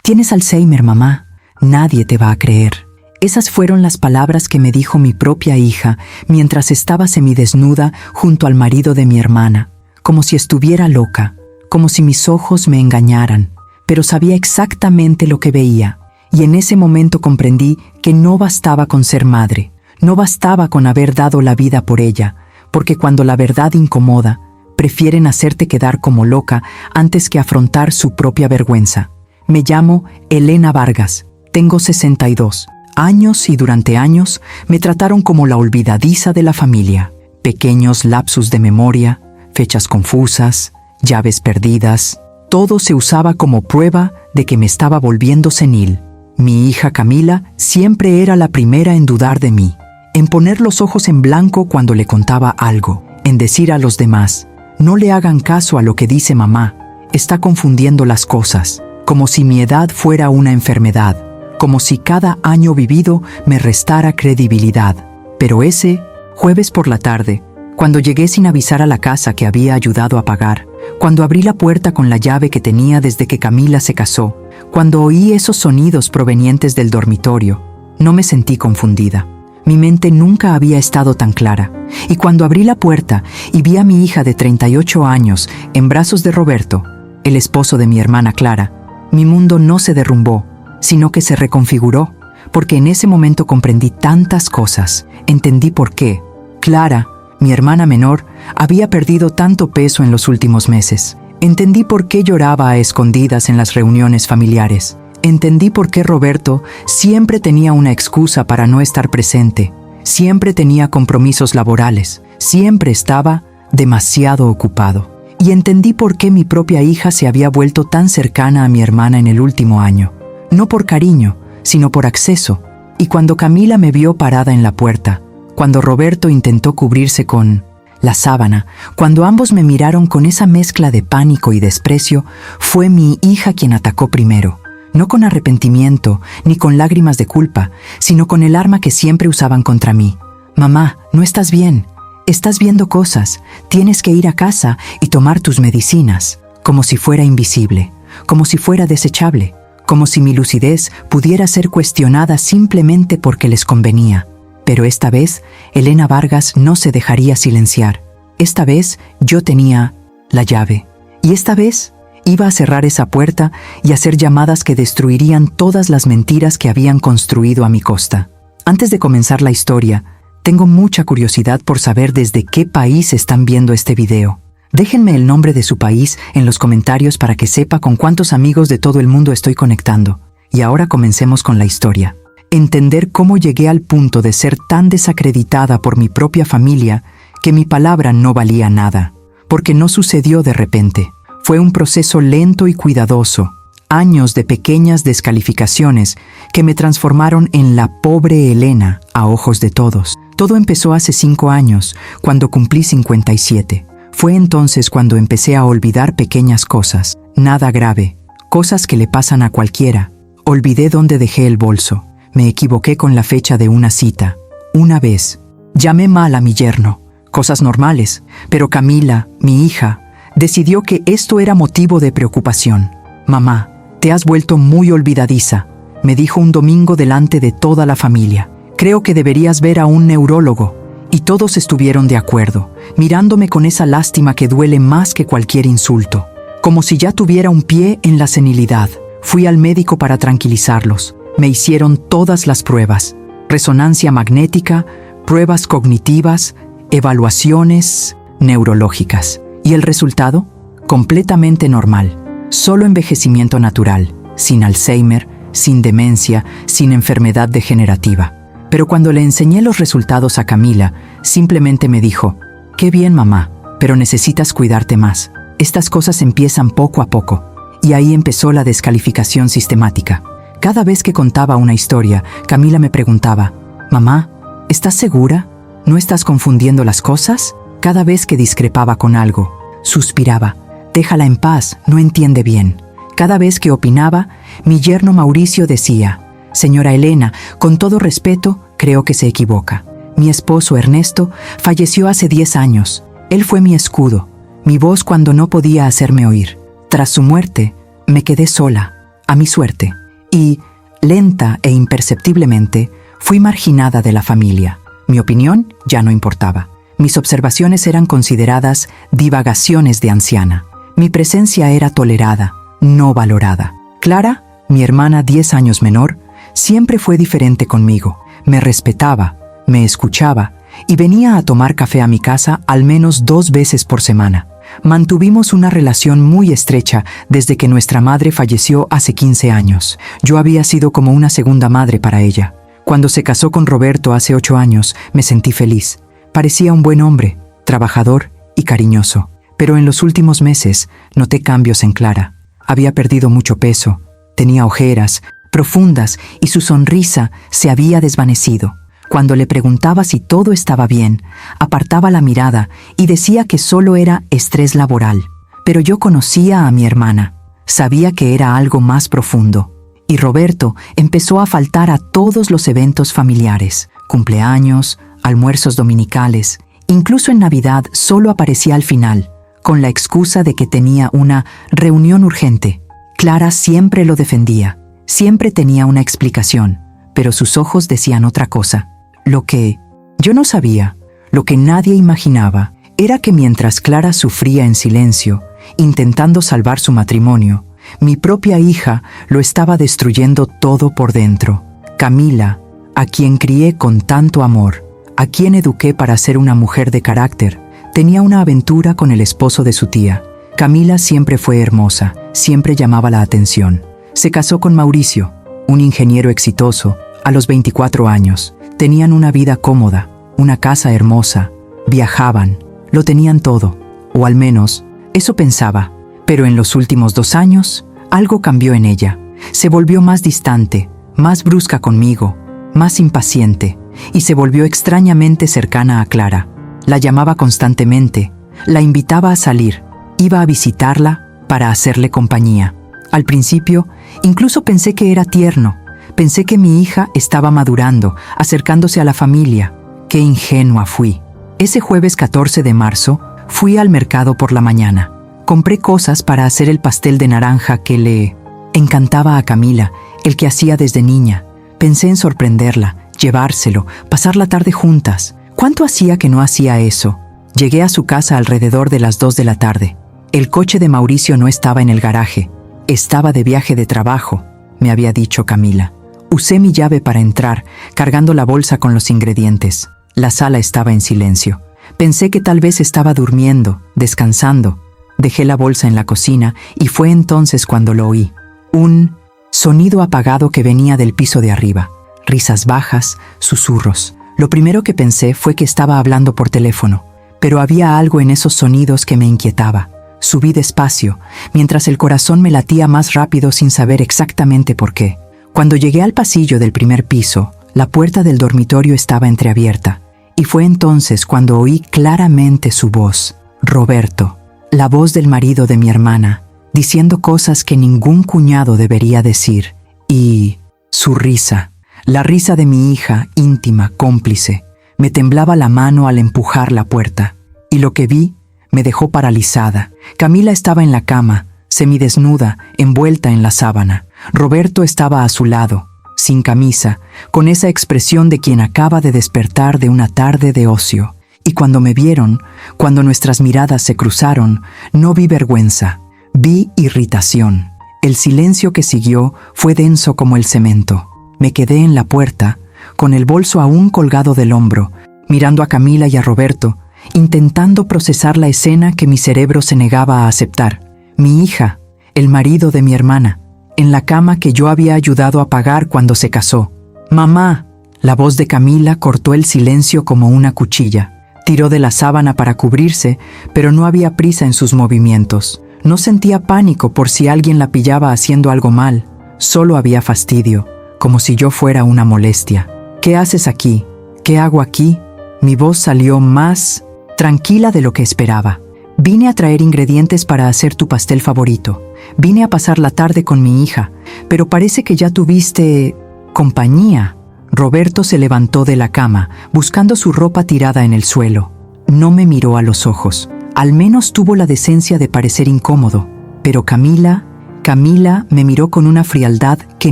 Tienes Alzheimer, mamá. Nadie te va a creer. Esas fueron las palabras que me dijo mi propia hija mientras estaba semidesnuda junto al marido de mi hermana, como si estuviera loca, como si mis ojos me engañaran, pero sabía exactamente lo que veía, y en ese momento comprendí que no bastaba con ser madre, no bastaba con haber dado la vida por ella, porque cuando la verdad incomoda, prefieren hacerte quedar como loca antes que afrontar su propia vergüenza. Me llamo Elena Vargas, tengo 62 años y durante años me trataron como la olvidadiza de la familia. Pequeños lapsus de memoria, fechas confusas, llaves perdidas, todo se usaba como prueba de que me estaba volviendo senil. Mi hija Camila siempre era la primera en dudar de mí, en poner los ojos en blanco cuando le contaba algo, en decir a los demás, no le hagan caso a lo que dice mamá, está confundiendo las cosas, como si mi edad fuera una enfermedad, como si cada año vivido me restara credibilidad. Pero ese jueves por la tarde, cuando llegué sin avisar a la casa que había ayudado a pagar, cuando abrí la puerta con la llave que tenía desde que Camila se casó, cuando oí esos sonidos provenientes del dormitorio, no me sentí confundida. Mi mente nunca había estado tan clara, y cuando abrí la puerta y vi a mi hija de 38 años en brazos de Roberto, el esposo de mi hermana Clara, mi mundo no se derrumbó, sino que se reconfiguró, porque en ese momento comprendí tantas cosas, entendí por qué. Clara, mi hermana menor, había perdido tanto peso en los últimos meses. Entendí por qué lloraba a escondidas en las reuniones familiares. Entendí por qué Roberto siempre tenía una excusa para no estar presente, siempre tenía compromisos laborales, siempre estaba demasiado ocupado. Y entendí por qué mi propia hija se había vuelto tan cercana a mi hermana en el último año. No por cariño, sino por acceso. Y cuando Camila me vio parada en la puerta, cuando Roberto intentó cubrirse con la sábana, cuando ambos me miraron con esa mezcla de pánico y desprecio, fue mi hija quien atacó primero. No con arrepentimiento, ni con lágrimas de culpa, sino con el arma que siempre usaban contra mí. Mamá, no estás bien. Estás viendo cosas. Tienes que ir a casa y tomar tus medicinas. Como si fuera invisible, como si fuera desechable, como si mi lucidez pudiera ser cuestionada simplemente porque les convenía. Pero esta vez, Elena Vargas no se dejaría silenciar. Esta vez, yo tenía la llave. Y esta vez, iba a cerrar esa puerta y hacer llamadas que destruirían todas las mentiras que habían construido a mi costa. Antes de comenzar la historia, tengo mucha curiosidad por saber desde qué país están viendo este video. Déjenme el nombre de su país en los comentarios para que sepa con cuántos amigos de todo el mundo estoy conectando. Y ahora comencemos con la historia. Entender cómo llegué al punto de ser tan desacreditada por mi propia familia que mi palabra no valía nada. Porque no sucedió de repente. Fue un proceso lento y cuidadoso. Años de pequeñas descalificaciones que me transformaron en la pobre Elena a ojos de todos. Todo empezó hace 5 años, cuando cumplí 57. Fue entonces cuando empecé a olvidar pequeñas cosas, nada grave, cosas que le pasan a cualquiera. Olvidé dónde dejé el bolso, me equivoqué con la fecha de una cita. Una vez, llamé mal a mi yerno, cosas normales, pero Camila, mi hija, decidió que esto era motivo de preocupación. Mamá, te has vuelto muy olvidadiza, me dijo un domingo delante de toda la familia. Creo que deberías ver a un neurólogo. Y todos estuvieron de acuerdo, mirándome con esa lástima que duele más que cualquier insulto, como si ya tuviera un pie en la senilidad. Fui al médico para tranquilizarlos. Me hicieron todas las pruebas, resonancia magnética, pruebas cognitivas, evaluaciones neurológicas. ¿Y el resultado? Completamente normal. Solo envejecimiento natural, sin Alzheimer, sin demencia, sin enfermedad degenerativa. Pero cuando le enseñé los resultados a Camila, simplemente me dijo, «Qué bien, mamá, pero necesitas cuidarte más. Estas cosas empiezan poco a poco». Y ahí empezó la descalificación sistemática. Cada vez que contaba una historia, Camila me preguntaba, «Mamá, ¿estás segura? ¿No estás confundiendo las cosas?». Cada vez que discrepaba con algo, suspiraba, «Déjala en paz, no entiende bien». Cada vez que opinaba, mi yerno Mauricio decía, «Señora Elena, con todo respeto, creo que se equivoca. Mi esposo Ernesto falleció hace 10 años. Él fue mi escudo, mi voz cuando no podía hacerme oír. Tras su muerte, me quedé sola. a mi suerte, y, lenta e imperceptiblemente, fui marginada de la familia. Mi opinión ya no importaba. Mis observaciones eran consideradas divagaciones de anciana. Mi presencia era tolerada, no valorada. Clara, mi hermana 10 años menor, siempre fue diferente conmigo. Me respetaba, me escuchaba y venía a tomar café a mi casa al menos 2 veces por semana. Mantuvimos una relación muy estrecha desde que nuestra madre falleció hace 15 años. Yo había sido como una segunda madre para ella. Cuando se casó con Roberto hace 8 años, me sentí feliz. Parecía un buen hombre, trabajador y cariñoso. Pero en los últimos meses noté cambios en Clara. Había perdido mucho peso, tenía ojeras profundas y su sonrisa se había desvanecido. Cuando le preguntaba si todo estaba bien, apartaba la mirada y decía que solo era estrés laboral. Pero yo conocía a mi hermana, sabía que era algo más profundo. Y Roberto empezó a faltar a todos los eventos familiares, cumpleaños, almuerzos dominicales. Incluso en Navidad solo aparecía al final, con la excusa de que tenía una reunión urgente. Clara siempre lo defendía, siempre tenía una explicación, pero sus ojos decían otra cosa. Lo que yo no sabía, lo que nadie imaginaba, era que mientras Clara sufría en silencio, intentando salvar su matrimonio, mi propia hija lo estaba destruyendo todo por dentro. Camila, a quien crié con tanto amor, a quien eduqué para ser una mujer de carácter, tenía una aventura con el esposo de su tía. Camila siempre fue hermosa, siempre llamaba la atención. Se casó con Mauricio, un ingeniero exitoso, a los 24 años. Tenían una vida cómoda, una casa hermosa, viajaban, lo tenían todo, o al menos, eso pensaba. Pero en los últimos 2 años, algo cambió en ella. Se volvió más distante, más brusca conmigo, más impaciente, y se volvió extrañamente cercana a Clara. La llamaba constantemente, la invitaba a salir, iba a visitarla para hacerle compañía. Al principio, incluso pensé que era tierno. Pensé que mi hija estaba madurando, acercándose a la familia. ¡Qué ingenua fui! Ese jueves 14 de marzo, fui al mercado por la mañana. Compré cosas para hacer el pastel de naranja que le encantaba a Camila, el que hacía desde niña. Pensé en sorprenderla, llevárselo, pasar la tarde juntas. ¿Cuánto hacía que no hacía eso? Llegué a su casa alrededor de las 2 de la tarde. El coche de Mauricio no estaba en el garaje. Estaba de viaje de trabajo, me había dicho Camila. Usé mi llave para entrar, cargando la bolsa con los ingredientes. La sala estaba en silencio. Pensé que tal vez estaba durmiendo, descansando. Dejé la bolsa en la cocina y fue entonces cuando lo oí. Un sonido apagado que venía del piso de arriba. Risas bajas, susurros. Lo primero que pensé fue que estaba hablando por teléfono, pero había algo en esos sonidos que me inquietaba. Subí despacio, mientras el corazón me latía más rápido sin saber exactamente por qué. Cuando llegué al pasillo del primer piso, la puerta del dormitorio estaba entreabierta, y fue entonces cuando oí claramente su voz. Roberto, la voz del marido de mi hermana, diciendo cosas que ningún cuñado debería decir, y su risa, la risa de mi hija, íntima, cómplice. Me temblaba la mano al empujar la puerta, y lo que vi me dejó paralizada. Camila estaba en la cama, semidesnuda, envuelta en la sábana. Roberto estaba a su lado, sin camisa, con esa expresión de quien acaba de despertar de una tarde de ocio. Y cuando me vieron, cuando nuestras miradas se cruzaron, no vi vergüenza, vi irritación. El silencio que siguió fue denso como el cemento. Me quedé en la puerta, con el bolso aún colgado del hombro, mirando a Camila y a Roberto, intentando procesar la escena que mi cerebro se negaba a aceptar. Mi hija, el marido de mi hermana, en la cama que yo había ayudado a pagar cuando se casó. «Mamá», la voz de Camila cortó el silencio como una cuchilla. Tiró de la sábana para cubrirse, pero no había prisa en sus movimientos. No sentía pánico por si alguien la pillaba haciendo algo mal. Solo había fastidio, como si yo fuera una molestia. «¿Qué haces aquí? ¿Qué hago aquí?» Mi voz salió más tranquila de lo que esperaba. «Vine a traer ingredientes para hacer tu pastel favorito. Vine a pasar la tarde con mi hija, pero parece que ya tuviste compañía». Roberto se levantó de la cama, buscando su ropa tirada en el suelo. No me miró a los ojos. Al menos tuvo la decencia de parecer incómodo. Pero Camila Camila me miró con una frialdad que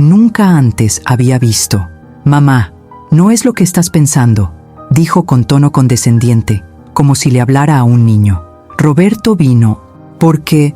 nunca antes había visto. «Mamá, no es lo que estás pensando», dijo con tono condescendiente, como si le hablara a un niño. «Roberto vino porque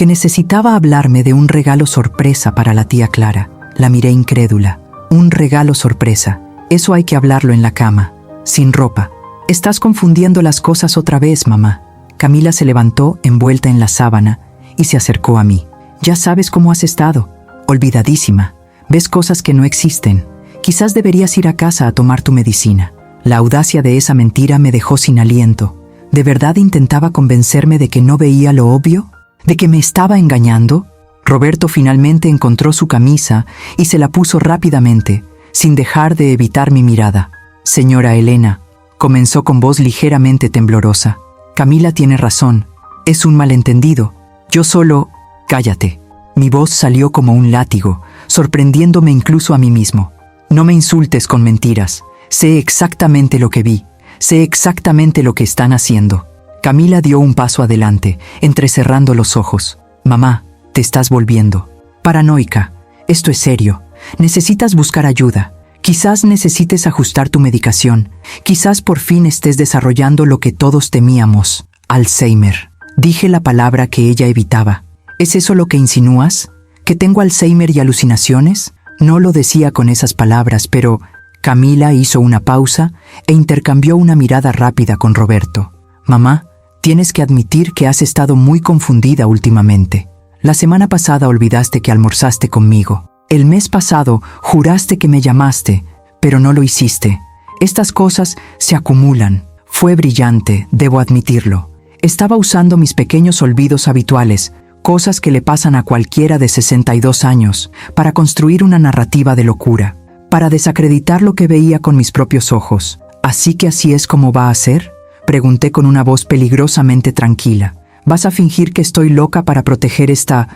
necesitaba hablarme de un regalo sorpresa para la tía Clara». La miré incrédula. «Un regalo sorpresa. Eso hay que hablarlo en la cama, sin ropa». «Estás confundiendo las cosas otra vez, mamá». Camila se levantó envuelta en la sábana y se acercó a mí. «Ya sabes cómo has estado, olvidadísima. Ves cosas que no existen. Quizás deberías ir a casa a tomar tu medicina». La audacia de esa mentira me dejó sin aliento. ¿De verdad intentaba convencerme de que no veía lo obvio? ¿De que me estaba engañando? Roberto finalmente encontró su camisa y se la puso rápidamente, sin dejar de evitar mi mirada. «Señora Elena», comenzó con voz ligeramente temblorosa. «Camila tiene razón. Es un malentendido. Yo solo...» «Cállate». Mi voz salió como un látigo, sorprendiéndome incluso a mí mismo. «No me insultes con mentiras. Sé exactamente lo que vi. Sé exactamente lo que están haciendo». Camila dio un paso adelante, entrecerrando los ojos. «Mamá, te estás volviendo paranoica. Esto es serio. Necesitas buscar ayuda. Quizás necesites ajustar tu medicación. Quizás por fin estés desarrollando lo que todos temíamos. Alzheimer». Dije la palabra que ella evitaba. ¿Es eso lo que insinúas? ¿Que tengo Alzheimer y alucinaciones? No lo decía con esas palabras, pero Camila hizo una pausa e intercambió una mirada rápida con Roberto. «Mamá, tienes que admitir que has estado muy confundida últimamente. La semana pasada olvidaste que almorzaste conmigo. El mes pasado juraste que me llamaste, pero no lo hiciste. Estas cosas se acumulan. Fue brillante, debo admitirlo. Estaba usando mis pequeños olvidos habituales, cosas que le pasan a cualquiera de 62 años, para construir una narrativa de locura, para desacreditar lo que veía con mis propios ojos. ¿Así que así es como va a ser?», pregunté con una voz peligrosamente tranquila. «¿Vas a fingir que estoy loca para proteger esta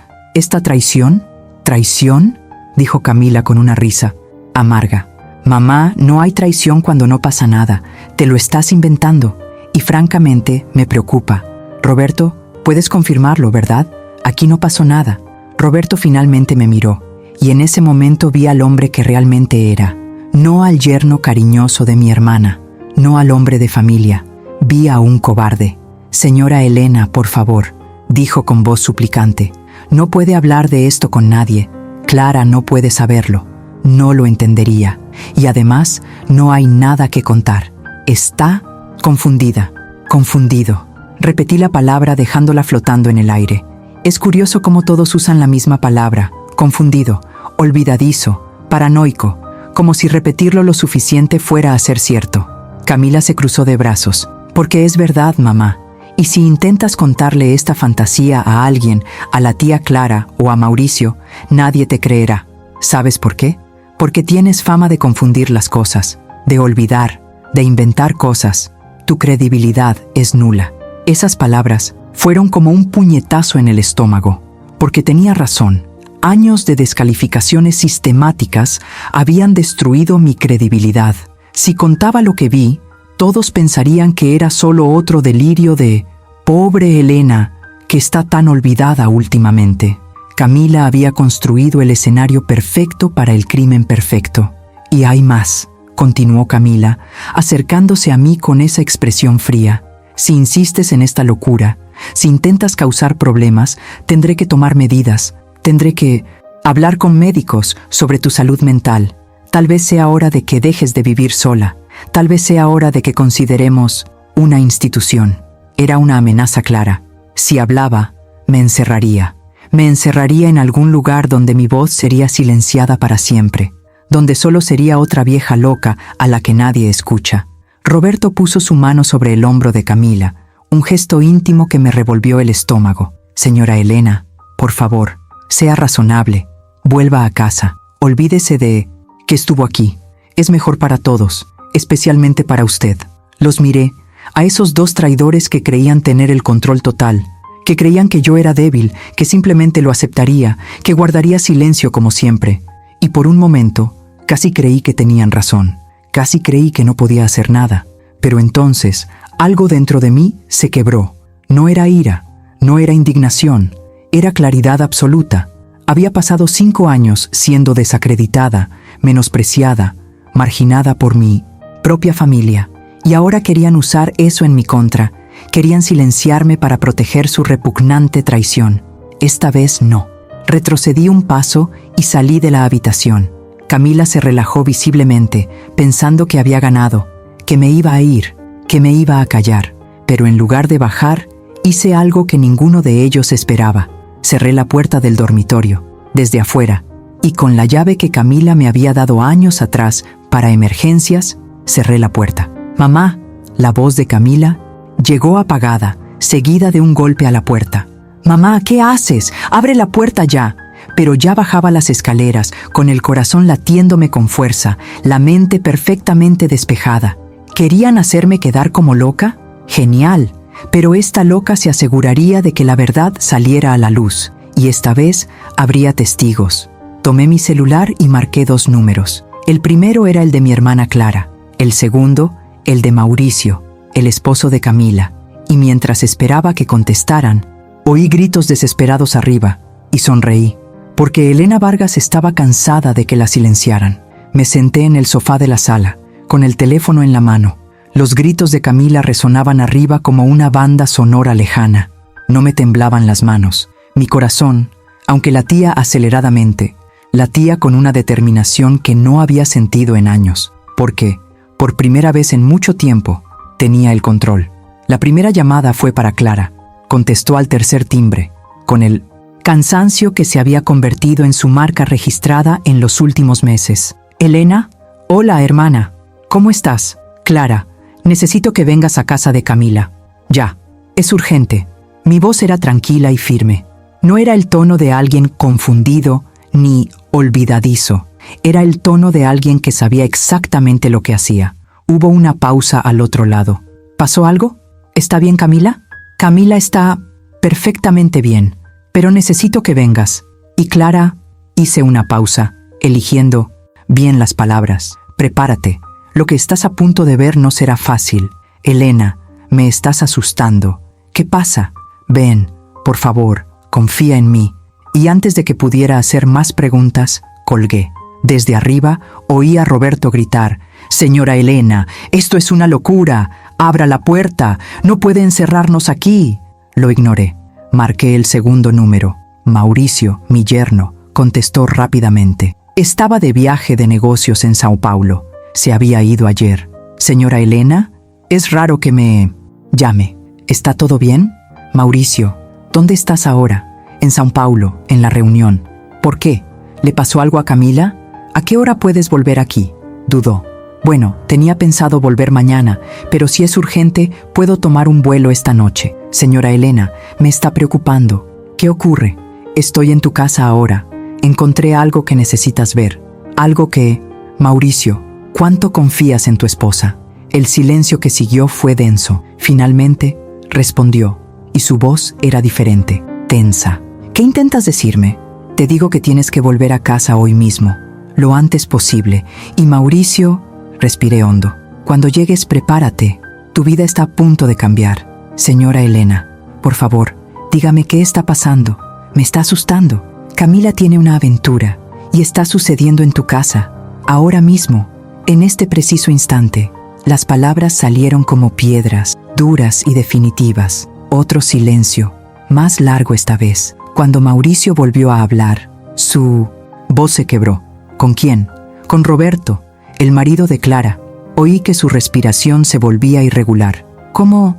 traición?» «¿Traición?», dijo Camila con una risa amarga. «Mamá, no hay traición cuando no pasa nada. Te lo estás inventando. Y francamente, me preocupa. Roberto, puedes confirmarlo, ¿verdad? Aquí no pasó nada». Roberto finalmente me miró, y en ese momento vi al hombre que realmente era. No al yerno cariñoso de mi hermana, no al hombre de familia. Vi a un cobarde. «Señora Elena, por favor», dijo con voz suplicante. «No puede hablar de esto con nadie. Clara no puede saberlo. No lo entendería. Y además, no hay nada que contar. Está confundida». «Confundido». Repetí la palabra dejándola flotando en el aire. Es curioso cómo todos usan la misma palabra. Confundido, olvidadizo, paranoico, como si repetirlo lo suficiente fuera a ser cierto. Camila se cruzó de brazos. «Porque es verdad, mamá. Y si intentas contarle esta fantasía a alguien, a la tía Clara o a Mauricio, nadie te creerá. ¿Sabes por qué? Porque tienes fama de confundir las cosas, de olvidar, de inventar cosas. Tu credibilidad es nula». Esas palabras fueron como un puñetazo en el estómago, porque tenía razón. Años de descalificaciones sistemáticas habían destruido mi credibilidad. Si contaba lo que vi, todos pensarían que era solo otro delirio de «pobre Elena, que está tan olvidada últimamente». Camila había construido el escenario perfecto para el crimen perfecto. «Y hay más», continuó Camila, acercándose a mí con esa expresión fría. «Si insistes en esta locura, si intentas causar problemas, tendré que tomar medidas, tendré que hablar con médicos sobre tu salud mental. Tal vez sea hora de que dejes de vivir sola. Tal vez sea hora de que consideremos una institución». Era una amenaza clara. Si hablaba, me encerraría. Me encerraría en algún lugar donde mi voz sería silenciada para siempre, donde solo sería otra vieja loca a la que nadie escucha. Roberto puso su mano sobre el hombro de Camila, un gesto íntimo que me revolvió el estómago. «Señora Elena, por favor, sea razonable. Vuelva a casa. Olvídese de que estuvo aquí. Es mejor para todos, especialmente para usted». Los miré, a esos dos traidores que creían tener el control total, que creían que yo era débil, que simplemente lo aceptaría, que guardaría silencio como siempre. Y por un momento, casi creí que tenían razón. Casi creí que no podía hacer nada. Pero entonces, algo dentro de mí se quebró. No era ira, no era indignación, era claridad absoluta. Había pasado 5 años siendo desacreditada, menospreciada, marginada por mi propia familia, y ahora querían usar eso en mi contra. Querían silenciarme para proteger su repugnante traición. Esta vez no. Retrocedí un paso y salí de la habitación. Camila se relajó visiblemente, pensando que había ganado, que me iba a ir, que me iba a callar. Pero en lugar de bajar, hice algo que ninguno de ellos esperaba. Cerré la puerta del dormitorio, desde afuera, y con la llave que Camila me había dado años atrás para emergencias, cerré la puerta. «Mamá», la voz de Camila llegó apagada, seguida de un golpe a la puerta. «Mamá, ¿qué haces? ¡Abre la puerta ya!». Pero ya bajaba las escaleras, con el corazón latiéndome con fuerza, la mente perfectamente despejada. ¿Querían hacerme quedar como loca? Genial. Pero esta loca se aseguraría de que la verdad saliera a la luz, y esta vez habría testigos. Tomé mi celular y marqué 2 números. El primero era el de mi hermana Clara, el segundo, el de Mauricio, el esposo de Camila, y mientras esperaba que contestaran, oí gritos desesperados arriba, y sonreí, porque Elena Vargas estaba cansada de que la silenciaran. Me senté en el sofá de la sala, con el teléfono en la mano. Los gritos de Camila resonaban arriba como una banda sonora lejana. No me temblaban las manos. Mi corazón, aunque latía aceleradamente, latía con una determinación que no había sentido en años, porque, por primera vez en mucho tiempo, tenía el control. La primera llamada fue para Clara. Contestó al tercer timbre, con el cansancio que se había convertido en su marca registrada en los últimos meses. «Elena, hola hermana, ¿cómo estás?» «Clara, necesito que vengas a casa de Camila. Ya, es urgente». Mi voz era tranquila y firme. No era el tono de alguien confundido ni olvidadizo. Era el tono de alguien que sabía exactamente lo que hacía. Hubo una pausa al otro lado. ¿Pasó algo? ¿Está bien Camila? Camila está perfectamente bien, pero necesito que vengas. Y Clara, hice una pausa, eligiendo bien las palabras. Prepárate. Lo que estás a punto de ver no será fácil. Elena, me estás asustando. ¿Qué pasa? Ven, por favor, confía en mí. Y antes de que pudiera hacer más preguntas, colgué. Desde arriba oí a Roberto gritar: «Señora Elena, esto es una locura. Abra la puerta. No puede encerrarnos aquí». Lo ignoré. Marqué el segundo número. Mauricio, mi yerno, contestó rápidamente. Estaba de viaje de negocios en Sao Paulo. Se había ido ayer. «Señora Elena, es raro que me llame. ¿Está todo bien?» «Mauricio, ¿dónde estás ahora?» «En Sao Paulo, en la reunión». «¿Por qué? ¿Le pasó algo a Camila? ¿A qué hora puedes volver aquí?» Dudó. «Bueno, tenía pensado volver mañana, pero si es urgente, puedo tomar un vuelo esta noche». «Señora Elena, me está preocupando». «¿Qué ocurre?» «Estoy en tu casa ahora. Encontré algo que necesitas ver. Algo que...» «Mauricio, ¿cuánto confías en tu esposa?» El silencio que siguió fue denso. Finalmente, respondió, y su voz era diferente, tensa. «¿Qué intentas decirme?» «Te digo que tienes que volver a casa hoy mismo, lo antes posible. Y Mauricio...» Respiré hondo. «Cuando llegues, prepárate. Tu vida está a punto de cambiar. Señora Elena, por favor, dígame qué está pasando. Me está asustando. Camila tiene una aventura, y está sucediendo en tu casa, ahora mismo, en este preciso instante». Las palabras salieron como piedras, duras y definitivas. Otro silencio, más largo esta vez. Cuando Mauricio volvió a hablar, su voz se quebró. ¿Con quién? «Con Roberto, el marido de Clara». Oí que su respiración se volvía irregular. ¿Cómo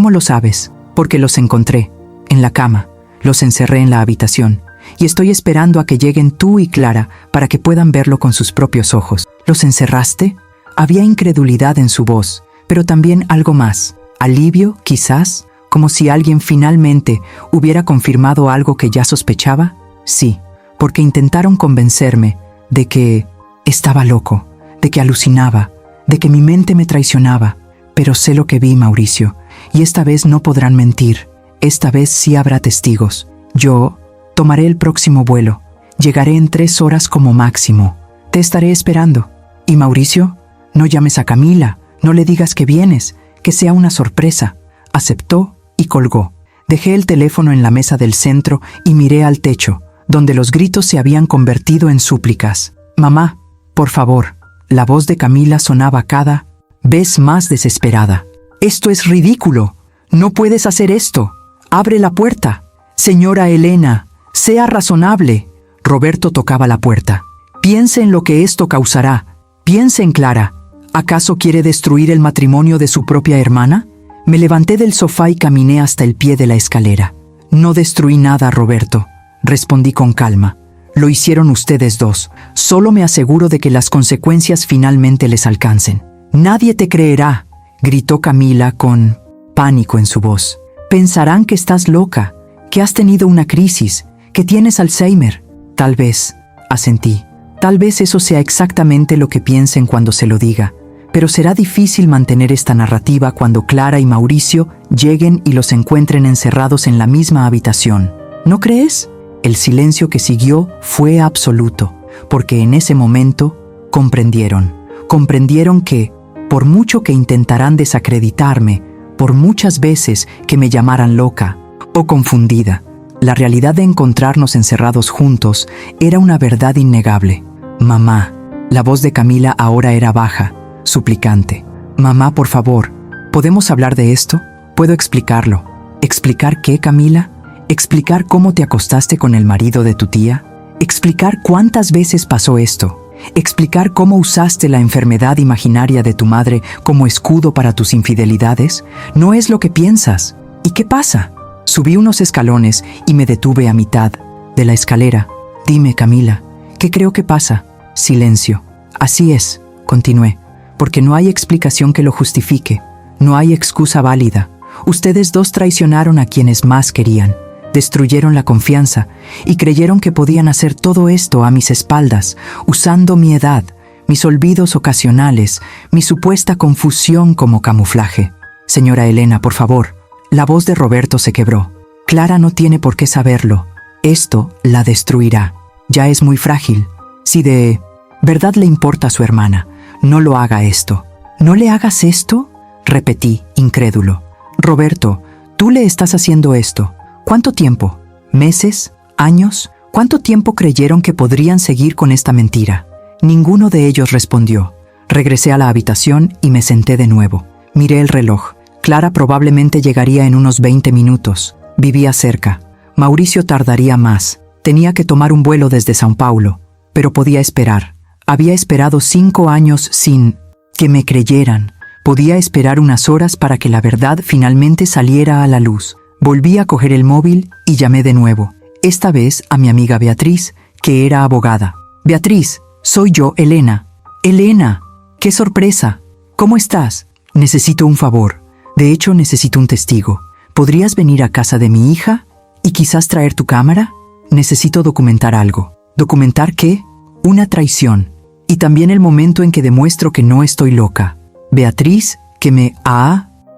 lo sabes?» «Porque los encontré, en la cama. Los encerré en la habitación. Y estoy esperando a que lleguen tú y Clara para que puedan verlo con sus propios ojos». «¿Los encerraste?» Había incredulidad en su voz, pero también algo más. Alivio, quizás, como si alguien finalmente hubiera confirmado algo que ya sospechaba. Sí, porque intentaron convencerme de que estaba loco, de que alucinaba, de que mi mente me traicionaba. Pero sé lo que vi, Mauricio, y esta vez no podrán mentir. Esta vez sí habrá testigos. Yo tomaré el próximo vuelo. Llegaré en 3 horas como máximo. Te estaré esperando. ¿Y Mauricio? No llames a Camila, no le digas que vienes, que sea una sorpresa». Aceptó y colgó. Dejé el teléfono en la mesa del centro y miré al techo, donde los gritos se habían convertido en súplicas. «Mamá, por favor». La voz de Camila sonaba cada vez más desesperada. «Esto es ridículo. No puedes hacer esto. Abre la puerta. Señora Elena, sea razonable». Roberto tocaba la puerta. «Piense en lo que esto causará. Piense en Clara. ¿Acaso quiere destruir el matrimonio de su propia hermana?». Me levanté del sofá y caminé hasta el pie de la escalera. «No destruí nada, Roberto», respondí con calma. «Lo hicieron ustedes dos. Solo me aseguro de que las consecuencias finalmente les alcancen». «Nadie te creerá», gritó Camila con pánico en su voz. «Pensarán que estás loca, que has tenido una crisis, que tienes Alzheimer». «Tal vez», asentí. «Tal vez eso sea exactamente lo que piensen cuando se lo diga. Pero será difícil mantener esta narrativa cuando Clara y Mauricio lleguen y los encuentren encerrados en la misma habitación. ¿No crees?». El silencio que siguió fue absoluto, porque en ese momento comprendieron que, por mucho que intentarán desacreditarme, por muchas veces que me llamaran loca o confundida, la realidad de encontrarnos encerrados juntos era una verdad innegable. «Mamá». La voz de Camila ahora era baja, suplicante. «Mamá, por favor, ¿podemos hablar de esto? ¿Puedo explicarlo?». «¿Explicar qué, Camila? ¿Explicar cómo te acostaste con el marido de tu tía? ¿Explicar cuántas veces pasó esto? ¿Explicar cómo usaste la enfermedad imaginaria de tu madre como escudo para tus infidelidades? No es lo que piensas». «¿Y qué pasa?». Subí unos escalones y me detuve a mitad de la escalera. «Dime, Camila, ¿qué creo que pasa?». Silencio. «Así es», continué, «porque no hay explicación que lo justifique. No hay excusa válida. Ustedes dos traicionaron a quienes más querían. Destruyeron la confianza y creyeron que podían hacer todo esto a mis espaldas, usando mi edad, mis olvidos ocasionales, mi supuesta confusión como camuflaje. Señora Elena, por favor». La voz de Roberto se quebró. «Clara no tiene por qué saberlo. Esto la destruirá. Ya es muy frágil. Si de verdad le importa a su hermana, no lo haga esto». «¿No le hagas esto?», repetí, incrédulo. «Roberto, tú le estás haciendo esto. ¿Cuánto tiempo? ¿Meses? ¿Años? ¿Cuánto tiempo creyeron que podrían seguir con esta mentira?». Ninguno de ellos respondió. Regresé a la habitación y me senté de nuevo. Miré el reloj. Clara probablemente llegaría en unos 20 minutos. Vivía cerca. Mauricio tardaría más. Tenía que tomar un vuelo desde São Paulo. Pero podía esperar. Había esperado 5 años sin que me creyeran. Podía esperar unas horas para que la verdad finalmente saliera a la luz. Volví a coger el móvil y llamé de nuevo. Esta vez a mi amiga Beatriz, que era abogada. «Beatriz, soy yo, Elena». «Elena, qué sorpresa. ¿Cómo estás? Necesito un favor. De hecho, necesito un testigo. ¿Podrías venir a casa de mi hija y quizás traer tu cámara? Necesito documentar algo». «¿Documentar qué?». «Una traición. Y también el momento en que demuestro que no estoy loca». Beatriz, que me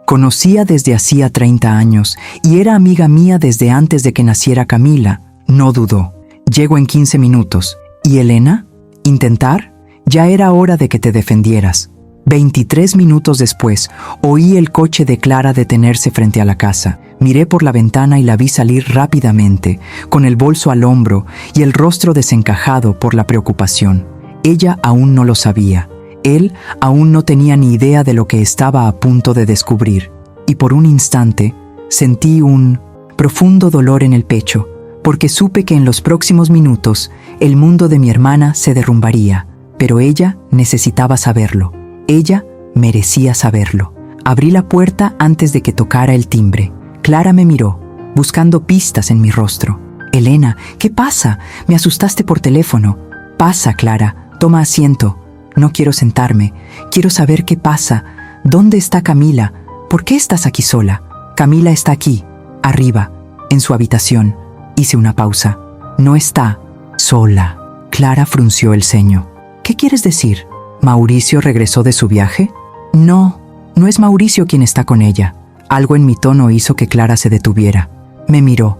conocía desde hacía 30 años y era amiga mía desde antes de que naciera Camila, no dudó. «Llego en 15 minutos». «¿Y Elena? ¿Intentar? Ya era hora de que te defendieras». 23 minutos después, oí el coche de Clara detenerse frente a la casa. Miré por la ventana y la vi salir rápidamente, con el bolso al hombro y el rostro desencajado por la preocupación. Ella aún no lo sabía. Él aún no tenía ni idea de lo que estaba a punto de descubrir. Y por un instante, sentí un profundo dolor en el pecho, porque supe que en los próximos minutos el mundo de mi hermana se derrumbaría. Pero ella necesitaba saberlo. Ella merecía saberlo. Abrí la puerta antes de que tocara el timbre. Clara me miró, buscando pistas en mi rostro. «Elena, ¿qué pasa? Me asustaste por teléfono». «Pasa, Clara. Toma asiento». «No quiero sentarme. Quiero saber qué pasa. ¿Dónde está Camila? ¿Por qué estás aquí sola?». «Camila está aquí, arriba, en su habitación». Hice una pausa. «No está sola». Clara frunció el ceño. «¿Qué quieres decir? ¿Mauricio regresó de su viaje?». «No, no es Mauricio quien está con ella». Algo en mi tono hizo que Clara se detuviera. Me miró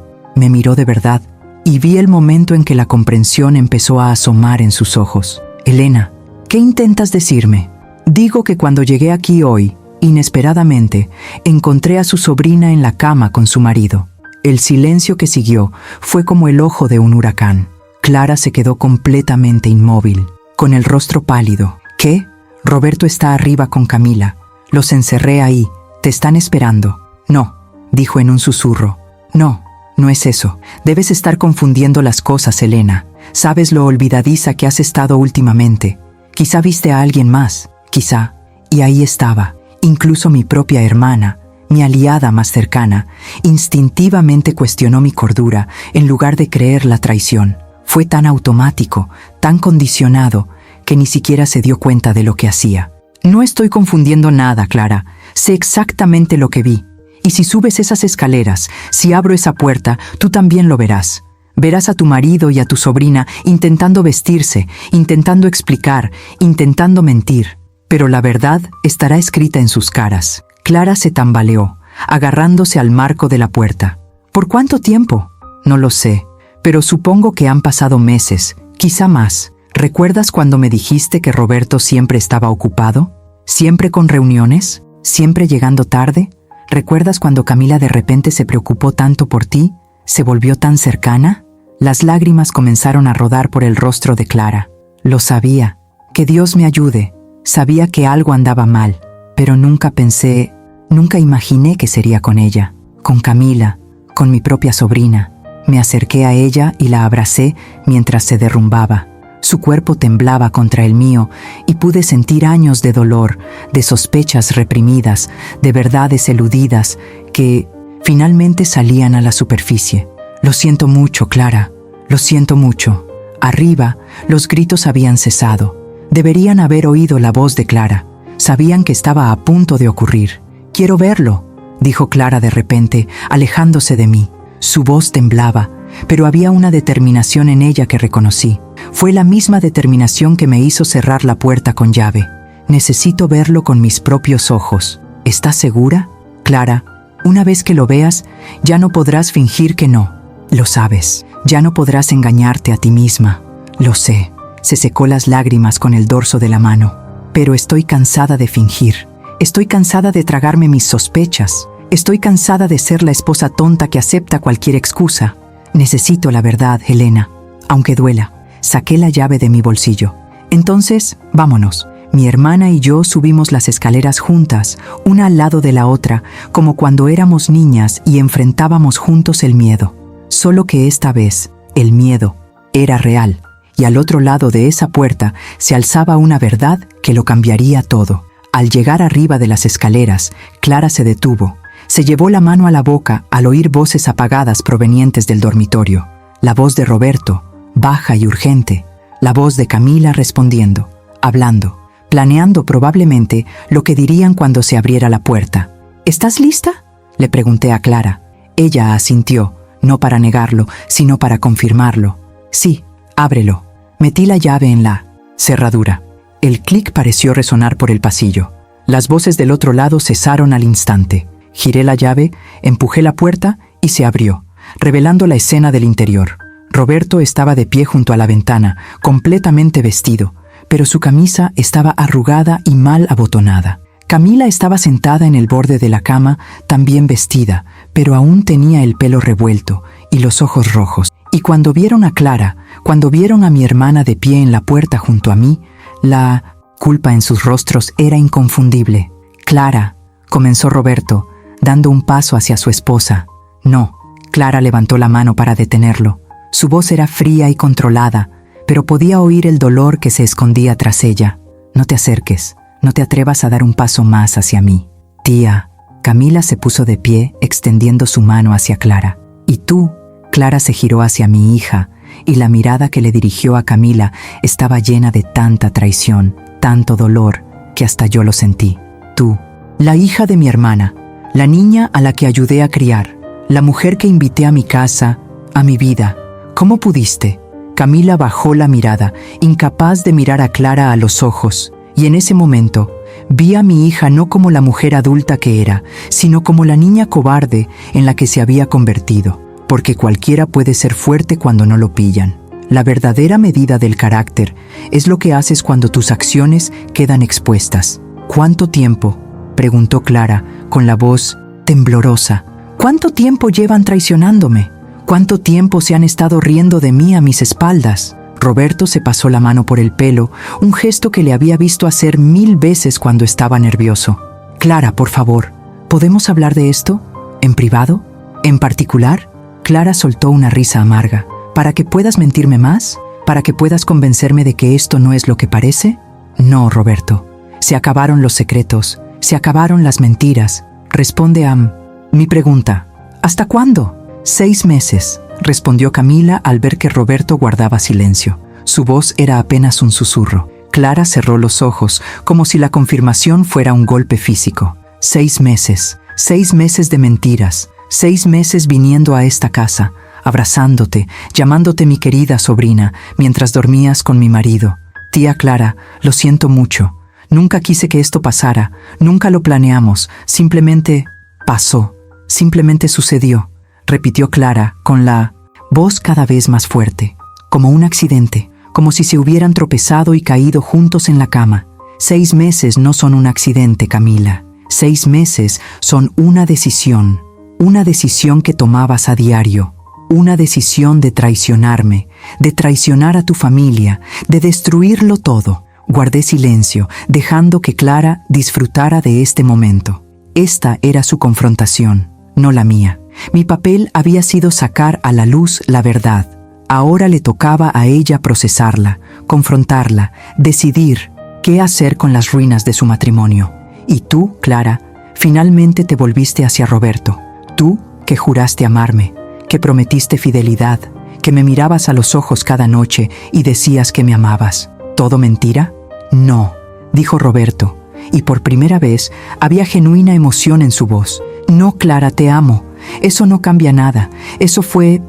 de verdad, y vi el momento en que la comprensión empezó a asomar en sus ojos. «Elena, ¿qué intentas decirme?». «Digo que cuando llegué aquí hoy, inesperadamente, encontré a su sobrina en la cama con su marido». El silencio que siguió fue como el ojo de un huracán. Clara se quedó completamente inmóvil, con el rostro pálido. ¿Qué? Roberto está arriba con Camila. Los encerré ahí. Te están esperando. No, dijo en un susurro. No, no es eso. Debes estar confundiendo las cosas, Elena. Sabes lo olvidadiza que has estado últimamente. Quizá viste a alguien más. Quizá. Y ahí estaba. Incluso mi propia hermana, mi aliada más cercana, instintivamente cuestionó mi cordura en lugar de creer la traición. Fue tan automático, tan condicionado, que ni siquiera se dio cuenta de lo que hacía. No estoy confundiendo nada, Clara. Sé exactamente lo que vi. Y si subes esas escaleras, si abro esa puerta, tú también lo verás. Verás a tu marido y a tu sobrina intentando vestirse, intentando explicar, intentando mentir. Pero la verdad estará escrita en sus caras. Clara se tambaleó, agarrándose al marco de la puerta. ¿Por cuánto tiempo? No lo sé, pero supongo que han pasado meses, quizá más. ¿Recuerdas cuando me dijiste que Roberto siempre estaba ocupado? ¿Siempre con reuniones? ¿Siempre llegando tarde? ¿Recuerdas cuando Camila de repente se preocupó tanto por ti? ¿Se volvió tan cercana? Las lágrimas comenzaron a rodar por el rostro de Clara. Lo sabía. Que Dios me ayude. Sabía que algo andaba mal, pero nunca imaginé que sería con ella, con Camila, con mi propia sobrina. Me acerqué a ella y la abracé mientras se derrumbaba. Su cuerpo temblaba contra el mío y pude sentir años de dolor, de sospechas reprimidas, de verdades eludidas que finalmente salían a la superficie. Lo siento mucho, Clara, lo siento mucho. Arriba, los gritos habían cesado. Deberían haber oído la voz de Clara. Sabían que estaba a punto de ocurrir. «Quiero verlo», dijo Clara de repente, alejándose de mí. Su voz temblaba, pero había una determinación en ella que reconocí. Fue la misma determinación que me hizo cerrar la puerta con llave. «Necesito verlo con mis propios ojos». «¿Estás segura?» «Clara, una vez que lo veas, ya no podrás fingir que no. Lo sabes. Ya no podrás engañarte a ti misma». «Lo sé». Se secó las lágrimas con el dorso de la mano. «Pero estoy cansada de fingir. Estoy cansada de tragarme mis sospechas. Estoy cansada de ser la esposa tonta que acepta cualquier excusa. Necesito la verdad, Elena, aunque duela». Saqué la llave de mi bolsillo. «Entonces, vámonos». Mi hermana y yo subimos las escaleras juntas, una al lado de la otra, como cuando éramos niñas y enfrentábamos juntos el miedo. Solo que esta vez, el miedo era real. Y al otro lado de esa puerta se alzaba una verdad que lo cambiaría todo. Al llegar arriba de las escaleras, Clara se detuvo. Se llevó la mano a la boca al oír voces apagadas provenientes del dormitorio. La voz de Roberto, baja y urgente. La voz de Camila respondiendo, hablando, planeando probablemente lo que dirían cuando se abriera la puerta. «¿Estás lista?», le pregunté a Clara. Ella asintió, no para negarlo, sino para confirmarlo. «Sí, ábrelo». Metí la llave en la cerradura. El clic pareció resonar por el pasillo. Las voces del otro lado cesaron al instante. Giré la llave, empujé la puerta y se abrió, revelando la escena del interior. Roberto estaba de pie junto a la ventana, completamente vestido, pero su camisa estaba arrugada y mal abotonada. Camila estaba sentada en el borde de la cama, también vestida, pero aún tenía el pelo revuelto y los ojos rojos. Y cuando vieron a Clara, cuando vieron a mi hermana de pie en la puerta junto a mí, la culpa en sus rostros era inconfundible. «Clara», comenzó Roberto, dando un paso hacia su esposa. «No». Clara levantó la mano para detenerlo. Su voz era fría y controlada, pero podía oír el dolor que se escondía tras ella. «No te acerques, no te atrevas a dar un paso más hacia mí». «Tía». Camila se puso de pie, extendiendo su mano hacia Clara. «¿Y tú?». Clara se giró hacia mi hija, y la mirada que le dirigió a Camila estaba llena de tanta traición, tanto dolor, que hasta yo lo sentí. «Tú, la hija de mi hermana, la niña a la que ayudé a criar, la mujer que invité a mi casa, a mi vida. ¿Cómo pudiste?». Camila bajó la mirada, incapaz de mirar a Clara a los ojos, y en ese momento vi a mi hija no como la mujer adulta que era, sino como la niña cobarde en la que se había convertido. Porque cualquiera puede ser fuerte cuando no lo pillan. La verdadera medida del carácter es lo que haces cuando tus acciones quedan expuestas. «¿Cuánto tiempo?», preguntó Clara, con la voz temblorosa. ¿Cuánto tiempo llevan traicionándome? ¿Cuánto tiempo se han estado riendo de mí a mis espaldas? Roberto se pasó la mano por el pelo, un gesto que le había visto hacer 1000 veces cuando estaba nervioso. Clara, por favor, ¿podemos hablar de esto? ¿En privado? ¿En particular? Clara soltó una risa amarga. ¿Para que puedas mentirme más? ¿Para que puedas convencerme de que esto no es lo que parece? No, Roberto. Se acabaron los secretos, se acabaron las mentiras. Responde a mi pregunta. ¿Hasta cuándo? 6 meses, respondió Camila al ver que Roberto guardaba silencio. Su voz era apenas un susurro. Clara cerró los ojos, como si la confirmación fuera un golpe físico. 6 meses, 6 meses de mentiras, 6 meses viniendo a esta casa, abrazándote, llamándote mi querida sobrina, mientras dormías con mi marido. Tía Clara, lo siento mucho. Nunca quise que esto pasara, nunca lo planeamos, simplemente pasó, simplemente sucedió, repitió Clara con la voz cada vez más fuerte, como un accidente, como si se hubieran tropezado y caído juntos en la cama. 6 meses no son un accidente, Camila. 6 meses son una decisión que tomabas a diario, una decisión de traicionarme, de traicionar a tu familia, de destruirlo todo. Guardé silencio, dejando que Clara disfrutara de este momento. Esta era su confrontación, no la mía. Mi papel había sido sacar a la luz la verdad. Ahora le tocaba a ella procesarla, confrontarla, decidir qué hacer con las ruinas de su matrimonio. Y tú, Clara, finalmente te volviste hacia Roberto. Tú, que juraste amarme, que prometiste fidelidad, que me mirabas a los ojos cada noche y decías que me amabas. ¿Todo mentira? No, dijo Roberto, y por primera vez había genuina emoción en su voz. No, Clara, te amo. Eso no cambia nada. Eso fue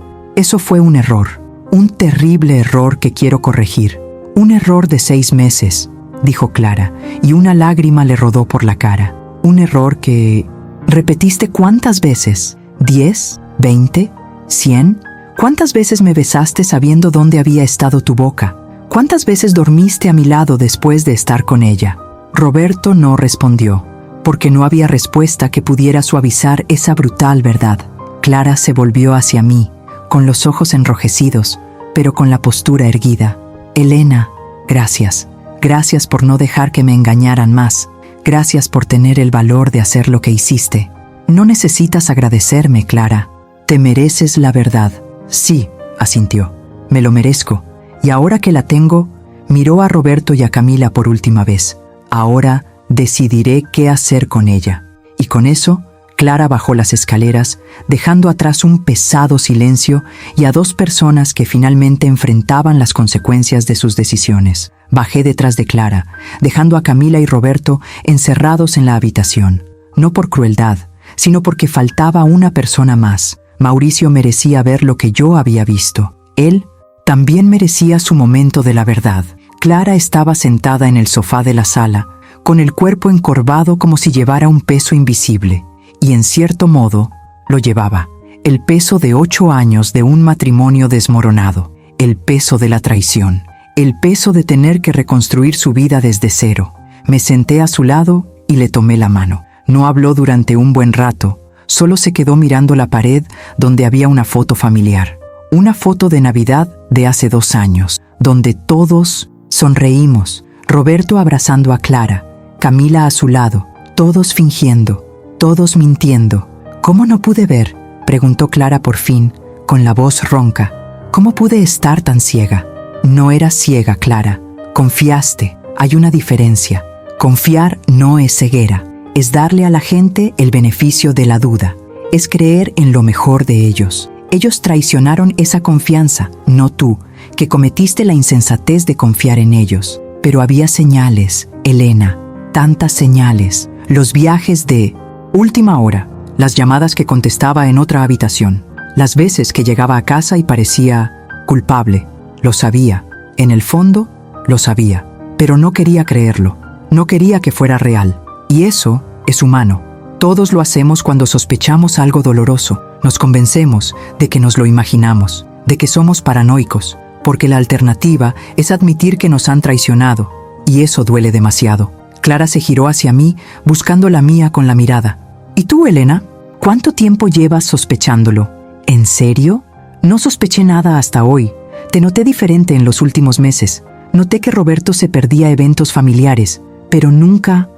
un error. Un terrible error que quiero corregir. Un error de 6 meses, dijo Clara, y una lágrima le rodó por la cara. Un error que... ¿Repetiste cuántas veces? ¿10? ¿20? ¿100? ¿Cuántas veces me besaste sabiendo dónde había estado tu boca? ¿Cuántas veces dormiste a mi lado después de estar con ella? Roberto no respondió, porque no había respuesta que pudiera suavizar esa brutal verdad. Clara se volvió hacia mí, con los ojos enrojecidos, pero con la postura erguida. Elena, gracias. Gracias por no dejar que me engañaran más. Gracias por tener el valor de hacer lo que hiciste. No necesitas agradecerme, Clara. Te mereces la verdad. Sí, asintió. Me lo merezco. Y ahora que la tengo, miró a Roberto y a Camila por última vez. Ahora decidiré qué hacer con ella. Y con eso, Clara bajó las escaleras, dejando atrás un pesado silencio y a 2 personas que finalmente enfrentaban las consecuencias de sus decisiones. Bajé detrás de Clara, dejando a Camila y Roberto encerrados en la habitación. No por crueldad, sino porque faltaba una persona más. Mauricio merecía ver lo que yo había visto. Él también merecía su momento de la verdad. Clara estaba sentada en el sofá de la sala, con el cuerpo encorvado como si llevara un peso invisible. Y en cierto modo, lo llevaba. El peso de 8 años de un matrimonio desmoronado. El peso de la traición. El peso de tener que reconstruir su vida desde cero. Me senté a su lado y le tomé la mano. No habló durante un buen rato, solo se quedó mirando la pared donde había una foto familiar. Una foto de Navidad de hace 2 años, donde todos sonreímos. Roberto abrazando a Clara, Camila a su lado, todos fingiendo, todos mintiendo. ¿Cómo no pude ver?, preguntó Clara por fin, con la voz ronca. ¿Cómo pude estar tan ciega? No eras ciega, Clara. Confiaste. Hay una diferencia. Confiar no es ceguera. Es darle a la gente el beneficio de la duda. Es creer en lo mejor de ellos. Ellos traicionaron esa confianza, no tú, que cometiste la insensatez de confiar en ellos. Pero había señales, Elena, tantas señales. Los viajes de última hora, las llamadas que contestaba en otra habitación, las veces que llegaba a casa y parecía culpable. Lo sabía, en el fondo, lo sabía, pero no quería creerlo, no quería que fuera real. Y eso es humano. Todos lo hacemos cuando sospechamos algo doloroso. Nos convencemos de que nos lo imaginamos, de que somos paranoicos, porque la alternativa es admitir que nos han traicionado, y eso duele demasiado. Clara se giró hacia mí, buscando la mía con la mirada. ¿Y tú, Elena? ¿Cuánto tiempo llevas sospechándolo? ¿En serio? No sospeché nada hasta hoy. Te noté diferente en los últimos meses. Noté que Roberto se perdía eventos familiares, pero nunca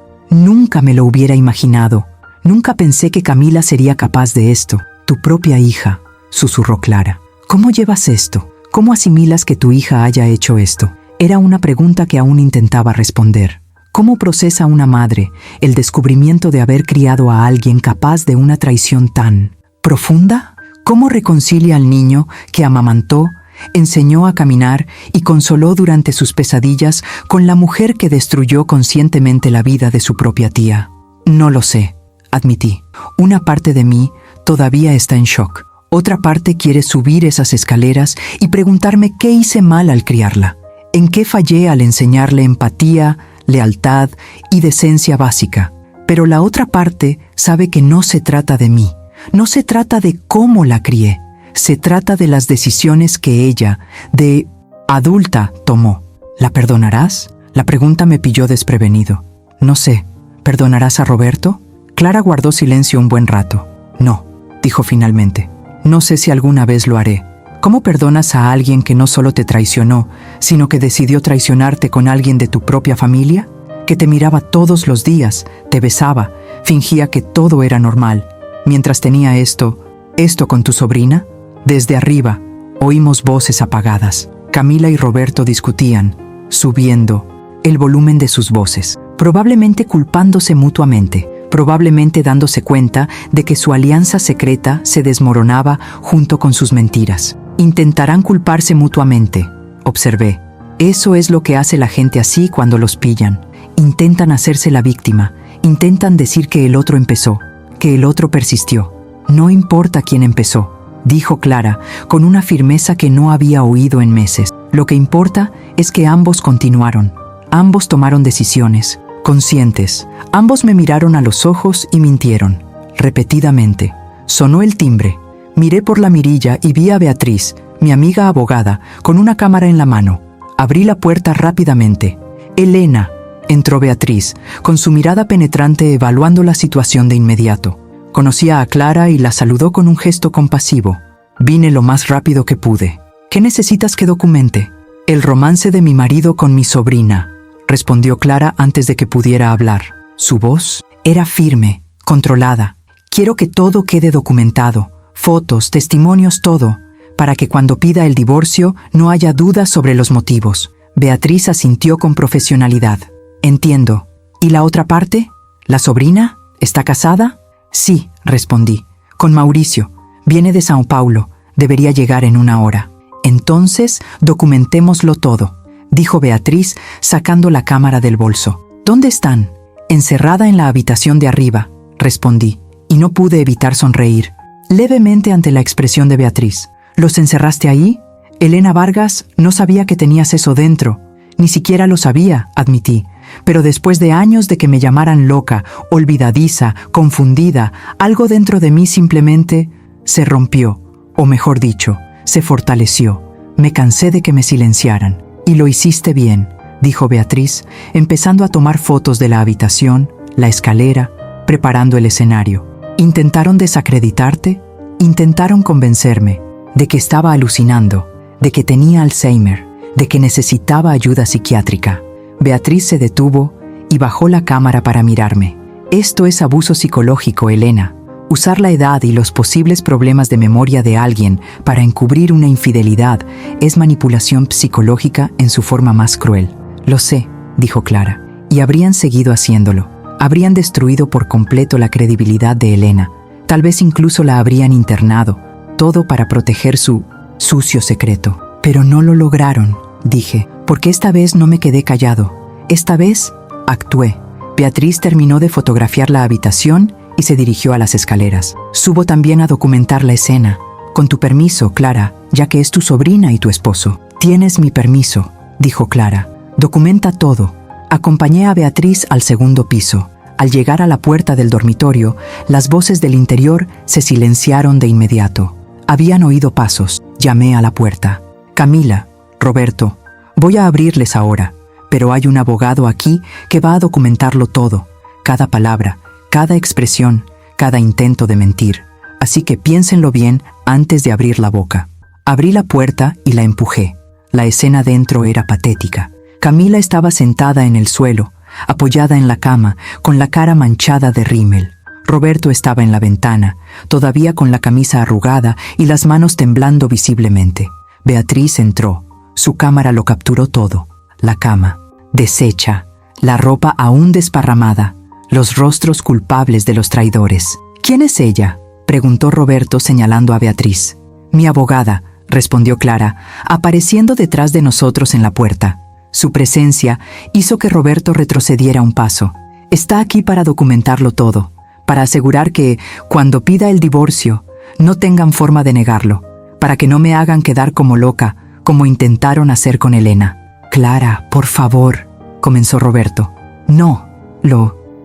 me lo hubiera imaginado. Nunca pensé que Camila sería capaz de esto. Tu propia hija, susurró Clara. ¿Cómo llevas esto? ¿Cómo asimilas que tu hija haya hecho esto? Era una pregunta que aún intentaba responder. ¿Cómo procesa una madre el descubrimiento de haber criado a alguien capaz de una traición tan profunda? ¿Cómo reconcilia al niño que amamantó, enseñó a caminar y consoló durante sus pesadillas con la mujer que destruyó conscientemente la vida de su propia tía? No lo sé, admití. Una parte de mí todavía está en shock. Otra parte quiere subir esas escaleras y preguntarme qué hice mal al criarla. ¿En qué fallé al enseñarle empatía, lealtad y decencia básica? Pero la otra parte sabe que no se trata de mí. No se trata de cómo la crié. Se trata de las decisiones que ella, de adulta, tomó. ¿La perdonarás? La pregunta me pilló desprevenido. No sé. ¿Perdonarás a Roberto? Clara guardó silencio un buen rato. No, dijo finalmente. No sé si alguna vez lo haré. ¿Cómo perdonas a alguien que no solo te traicionó, sino que decidió traicionarte con alguien de tu propia familia? Que te miraba todos los días, te besaba, fingía que todo era normal. Mientras tenía esto con tu sobrina. Desde arriba, oímos voces apagadas. Camila y Roberto discutían, subiendo el volumen de sus voces, probablemente culpándose mutuamente, probablemente dándose cuenta de que su alianza secreta se desmoronaba junto con sus mentiras. Intentarán culparse mutuamente, observé. Eso es lo que hace la gente así cuando los pillan. Intentan hacerse la víctima, intentan decir que el otro empezó, que el otro persistió. No importa quién empezó, dijo Clara, con una firmeza que no había oído en meses. Lo que importa es que ambos continuaron. Ambos tomaron decisiones, conscientes. Ambos me miraron a los ojos y mintieron. Repetidamente. Sonó el timbre. Miré por la mirilla y vi a Beatriz, mi amiga abogada, con una cámara en la mano. Abrí la puerta rápidamente. «Elena», entró Beatriz, con su mirada penetrante evaluando la situación de inmediato. Conocía a Clara y la saludó con un gesto compasivo. «Vine lo más rápido que pude». «¿Qué necesitas que documente?» «El romance de mi marido con mi sobrina», respondió Clara antes de que pudiera hablar. Su voz era firme, controlada. «Quiero que todo quede documentado, fotos, testimonios, todo, para que cuando pida el divorcio no haya dudas sobre los motivos». Beatriz asintió con profesionalidad. «Entiendo. ¿Y la otra parte? ¿La sobrina? ¿Está casada?» «Sí», respondí. «Con Mauricio. Viene de São Paulo. Debería llegar en 1 hora». «Entonces, documentémoslo todo», dijo Beatriz, sacando la cámara del bolso. «¿Dónde están?» «Encerrada en la habitación de arriba», respondí, y no pude evitar sonreír, levemente ante la expresión de Beatriz. «¿Los encerraste ahí?» «Elena Vargas, no sabía que tenías eso dentro». «Ni siquiera lo sabía», admití. «Pero después de años de que me llamaran loca, olvidadiza, confundida, algo dentro de mí simplemente se rompió, o mejor dicho, se fortaleció. Me cansé de que me silenciaran. Y lo hiciste bien», dijo Beatriz, empezando a tomar fotos de la habitación, la escalera, preparando el escenario. «¿Intentaron desacreditarte? Intentaron convencerme de que estaba alucinando, de que tenía Alzheimer, de que necesitaba ayuda psiquiátrica». Beatriz se detuvo y bajó la cámara para mirarme. «Esto es abuso psicológico, Elena. Usar la edad y los posibles problemas de memoria de alguien para encubrir una infidelidad es manipulación psicológica en su forma más cruel». «Lo sé», dijo Clara, «y habrían seguido haciéndolo. Habrían destruido por completo la credibilidad de Elena. Tal vez incluso la habrían internado, todo para proteger su sucio secreto. Pero no lo lograron», dije, «porque esta vez no me quedé callado. Esta vez actué». Beatriz terminó de fotografiar la habitación y se dirigió a las escaleras. «Subo también a documentar la escena. Con tu permiso, Clara, ya que es tu sobrina y tu esposo». «Tienes mi permiso», dijo Clara. «Documenta todo». Acompañé a Beatriz al 2º piso. Al llegar a la puerta del dormitorio, las voces del interior se silenciaron de inmediato. Habían oído pasos. Llamé a la puerta. «Camila, Roberto, voy a abrirles ahora, pero hay un abogado aquí que va a documentarlo todo, cada palabra, cada expresión, cada intento de mentir. Así que piénsenlo bien antes de abrir la boca. Abrí la puerta y la empujé. La escena dentro era patética. Camila estaba sentada en el suelo, apoyada en la cama, con la cara manchada de rímel. Roberto estaba en la ventana, todavía con la camisa arrugada y las manos temblando visiblemente. Beatriz entró. Su cámara lo capturó todo. La cama, deshecha, la ropa aún desparramada, los rostros culpables de los traidores. ¿Quién es ella?, preguntó Roberto señalando a Beatriz. Mi abogada, respondió Clara, apareciendo detrás de nosotros en la puerta. Su presencia hizo que Roberto retrocediera un paso. Está aquí para documentarlo todo, para asegurar que, cuando pida el divorcio, no tengan forma de negarlo, para que no me hagan quedar como loca, como intentaron hacer con Elena. Clara, por favor, comenzó Roberto. No,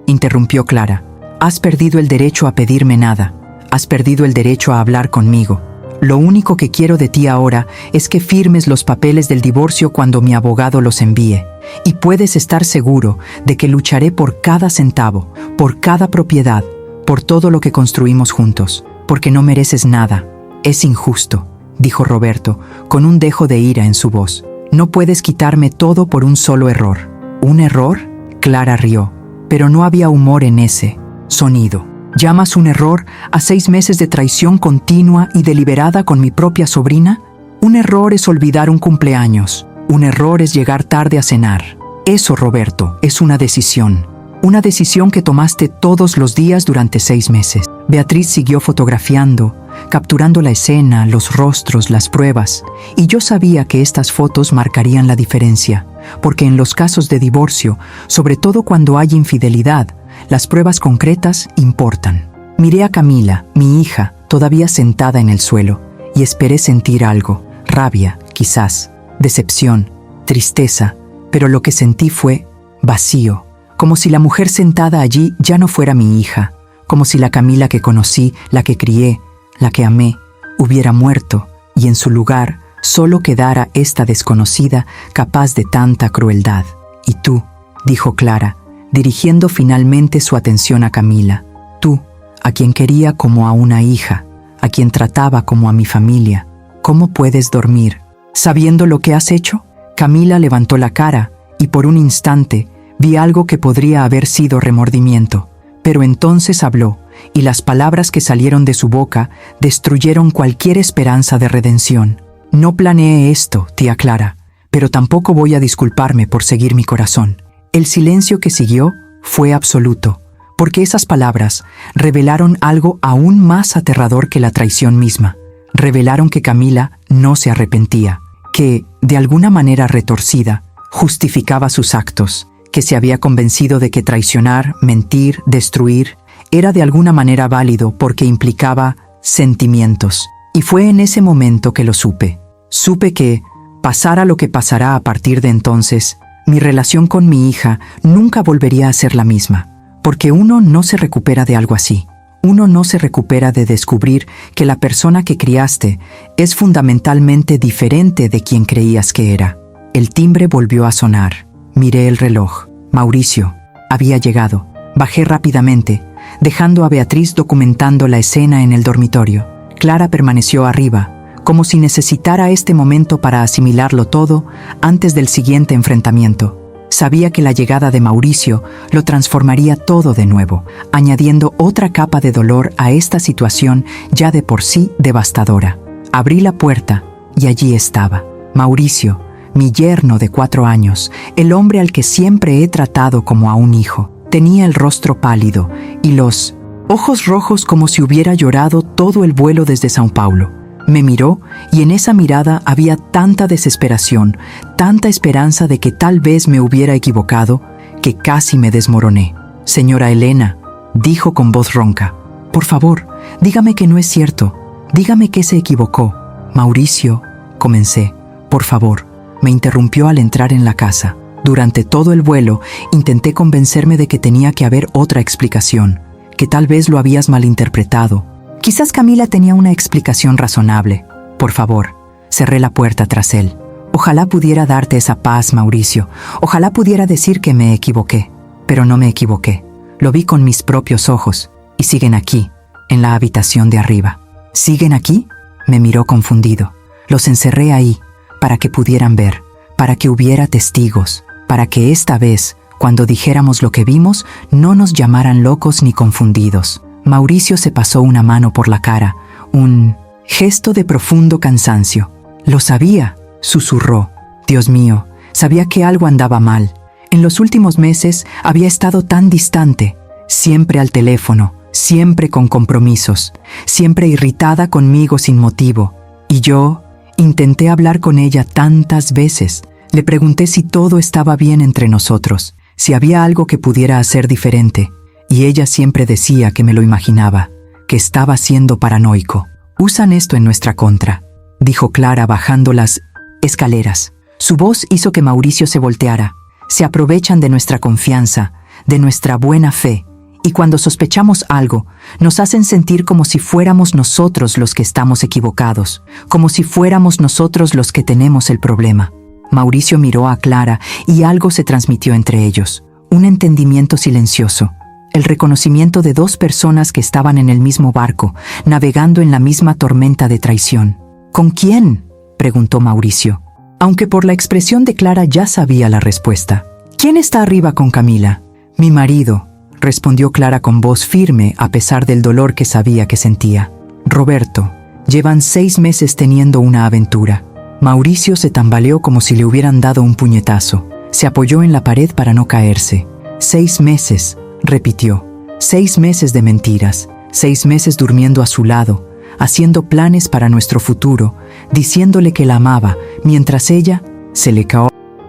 interrumpió Clara. Has perdido el derecho a pedirme nada. Has perdido el derecho a hablar conmigo. Lo único que quiero de ti ahora es que firmes los papeles del divorcio cuando mi abogado los envíe. Y puedes estar seguro de que lucharé por cada centavo, por cada propiedad, por todo lo que construimos juntos, porque no mereces nada. Es injusto, dijo Roberto, con un dejo de ira en su voz. No puedes quitarme todo por un solo error. ¿Un error? Clara rió, pero no había humor en ese sonido. ¿Llamas un error a 6 meses de traición continua y deliberada con mi propia sobrina? Un error es olvidar un cumpleaños. Un error es llegar tarde a cenar. Eso, Roberto, es una decisión. Una decisión que tomaste todos los días durante 6 meses. Beatriz siguió fotografiando, capturando la escena, los rostros, las pruebas. Y yo sabía que estas fotos marcarían la diferencia, porque en los casos de divorcio, sobre todo cuando hay infidelidad, las pruebas concretas importan. Miré a Camila, mi hija, todavía sentada en el suelo, y esperé sentir algo, rabia, quizás, decepción, tristeza, pero lo que sentí fue vacío, como si la mujer sentada allí ya no fuera mi hija, como si la Camila que conocí, la que crié, la que amé, hubiera muerto, y en su lugar solo quedara esta desconocida capaz de tanta crueldad. Y tú, dijo Clara, dirigiendo finalmente su atención a Camila, tú, a quien quería como a una hija, a quien trataba como a mi familia, ¿cómo puedes dormir, sabiendo lo que has hecho? Camila levantó la cara, y por un instante vi algo que podría haber sido remordimiento, pero entonces habló, y las palabras que salieron de su boca destruyeron cualquier esperanza de redención. No planeé esto, tía Clara, pero tampoco voy a disculparme por seguir mi corazón. El silencio que siguió fue absoluto, porque esas palabras revelaron algo aún más aterrador que la traición misma. Revelaron que Camila no se arrepentía, que, de alguna manera retorcida, justificaba sus actos, que se había convencido de que traicionar, mentir, destruir, era de alguna manera válido porque implicaba sentimientos. Y fue en ese momento que lo supe. Supe que, pasara lo que pasará a partir de entonces, mi relación con mi hija nunca volvería a ser la misma, porque uno no se recupera de algo así. Uno no se recupera de descubrir que la persona que criaste es fundamentalmente diferente de quien creías que era. El timbre volvió a sonar. Miré el reloj. Mauricio había llegado. Bajé rápidamente, dejando a Beatriz documentando la escena en el dormitorio. Clara permaneció arriba, como si necesitara este momento para asimilarlo todo antes del siguiente enfrentamiento. Sabía que la llegada de Mauricio lo transformaría todo de nuevo, añadiendo otra capa de dolor a esta situación ya de por sí devastadora. Abrí la puerta y allí estaba, Mauricio, mi yerno de 4 años, el hombre al que siempre he tratado como a un hijo. Tenía el rostro pálido y los ojos rojos como si hubiera llorado todo el vuelo desde São Paulo. Me miró y en esa mirada había tanta desesperación, tanta esperanza de que tal vez me hubiera equivocado, que casi me desmoroné. Señora Elena, dijo con voz ronca, por favor, dígame que no es cierto, dígame que se equivocó. Mauricio, comencé, por favor, me interrumpió al entrar en la casa. Durante todo el vuelo intenté convencerme de que tenía que haber otra explicación, que tal vez lo habías malinterpretado. Quizás Camila tenía una explicación razonable. Por favor, cerré la puerta tras él. Ojalá pudiera darte esa paz, Mauricio. Ojalá pudiera decir que me equivoqué. Pero no me equivoqué. Lo vi con mis propios ojos. y siguen aquí, en la habitación de arriba. ¿Siguen aquí? Me miró confundido. Los encerré ahí, para que pudieran ver, para que hubiera testigos, para que esta vez, cuando dijéramos lo que vimos, no nos llamaran locos ni confundidos. Mauricio se pasó una mano por la cara, un gesto de profundo cansancio. Lo sabía, susurró. Dios mío, sabía que algo andaba mal. En los últimos meses había estado tan distante, siempre al teléfono, siempre con compromisos, siempre irritada conmigo sin motivo. Y yo intenté hablar con ella tantas veces. Le pregunté si todo estaba bien entre nosotros, si había algo que pudiera hacer diferente. Y ella siempre decía que me lo imaginaba, que estaba siendo paranoico. Usan esto en nuestra contra, dijo Clara bajando las escaleras. Su voz hizo que Mauricio se volteara. Se aprovechan de nuestra confianza, de nuestra buena fe, y cuando sospechamos algo, nos hacen sentir como si fuéramos nosotros los que estamos equivocados, como si fuéramos nosotros los que tenemos el problema. Mauricio miró a Clara y algo se transmitió entre ellos, un entendimiento silencioso, el reconocimiento de dos personas que estaban en el mismo barco, navegando en la misma tormenta de traición. ¿Con quién?, preguntó Mauricio, aunque por la expresión de Clara ya sabía la respuesta. ¿Quién está arriba con Camila? Mi marido, respondió Clara con voz firme a pesar del dolor que sabía que sentía. Roberto, llevan 6 meses teniendo una aventura. Mauricio se tambaleó como si le hubieran dado un puñetazo. Se apoyó en la pared para no caerse. 6 meses, repitió. 6 meses de mentiras, 6 meses durmiendo a su lado, haciendo planes para nuestro futuro, diciéndole que la amaba, mientras ella se le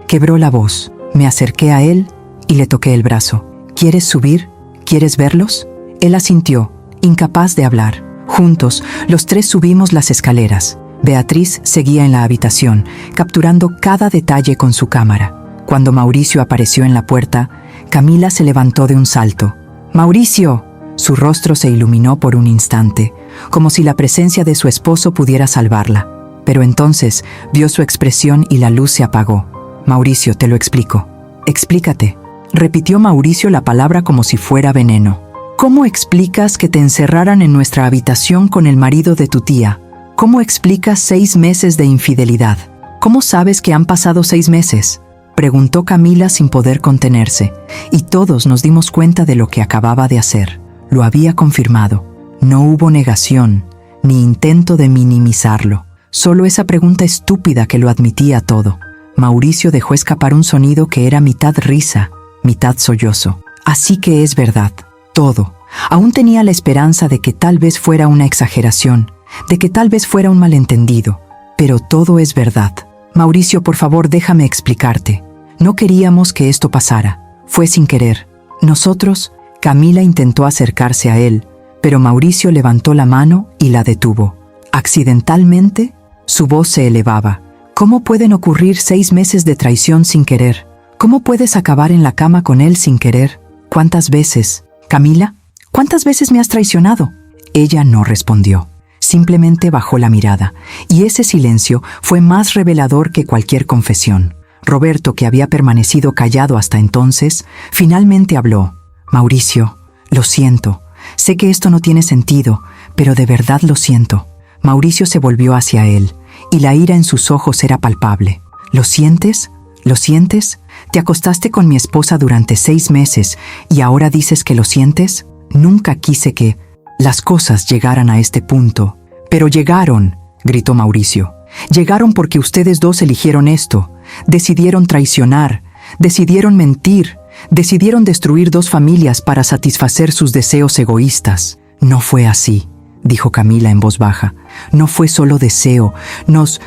quebró la voz. Me acerqué a él y le toqué el brazo. ¿Quieres subir? ¿Quieres verlos? Él asintió, incapaz de hablar. Juntos, los 3 subimos las escaleras. Beatriz seguía en la habitación, capturando cada detalle con su cámara. Cuando Mauricio apareció en la puerta, Camila se levantó de un salto. ¡Mauricio! Su rostro se iluminó por un instante, como si la presencia de su esposo pudiera salvarla. Pero entonces vio su expresión y la luz se apagó. Mauricio, te lo explico. Explícate. Repitió Mauricio la palabra como si fuera veneno. ¿Cómo explicas que te encerraran en nuestra habitación con el marido de tu tía? ¿Cómo explicas 6 meses de infidelidad? ¿Cómo sabes que han pasado 6 meses? Preguntó Camila sin poder contenerse, y todos nos dimos cuenta de lo que acababa de hacer. Lo había confirmado. No hubo negación, ni intento de minimizarlo. Solo esa pregunta estúpida que lo admitía todo. Mauricio dejó escapar un sonido que era mitad risa, mitad sollozo. Así que es verdad, todo. Aún tenía la esperanza de que tal vez fuera una exageración, de que tal vez fuera un malentendido. Pero todo es verdad. Mauricio, por favor, déjame explicarte. No queríamos que esto pasara. Fue sin querer. Nosotros... Camila intentó acercarse a él, pero Mauricio levantó la mano y la detuvo. ¿Accidentalmente? Su voz se elevaba. ¿Cómo pueden ocurrir 6 meses de traición sin querer? ¿Cómo puedes acabar en la cama con él sin querer? ¿Cuántas veces? Camila, ¿cuántas veces me has traicionado? Ella no respondió. Simplemente bajó la mirada, y ese silencio fue más revelador que cualquier confesión. Roberto, que había permanecido callado hasta entonces, finalmente habló. Mauricio, lo siento. Sé que esto no tiene sentido, pero de verdad lo siento. Mauricio se volvió hacia él, y la ira en sus ojos era palpable. ¿Lo sientes? ¿Lo sientes? Te acostaste con mi esposa durante 6 meses, y ahora dices que lo sientes. Nunca quise que las cosas llegaran a este punto. Pero llegaron, gritó Mauricio. Llegaron porque ustedes dos eligieron esto. Decidieron traicionar, decidieron mentir, decidieron destruir 2 familias para satisfacer sus deseos egoístas. No fue así, dijo Camila en voz baja. No fue solo deseo, nos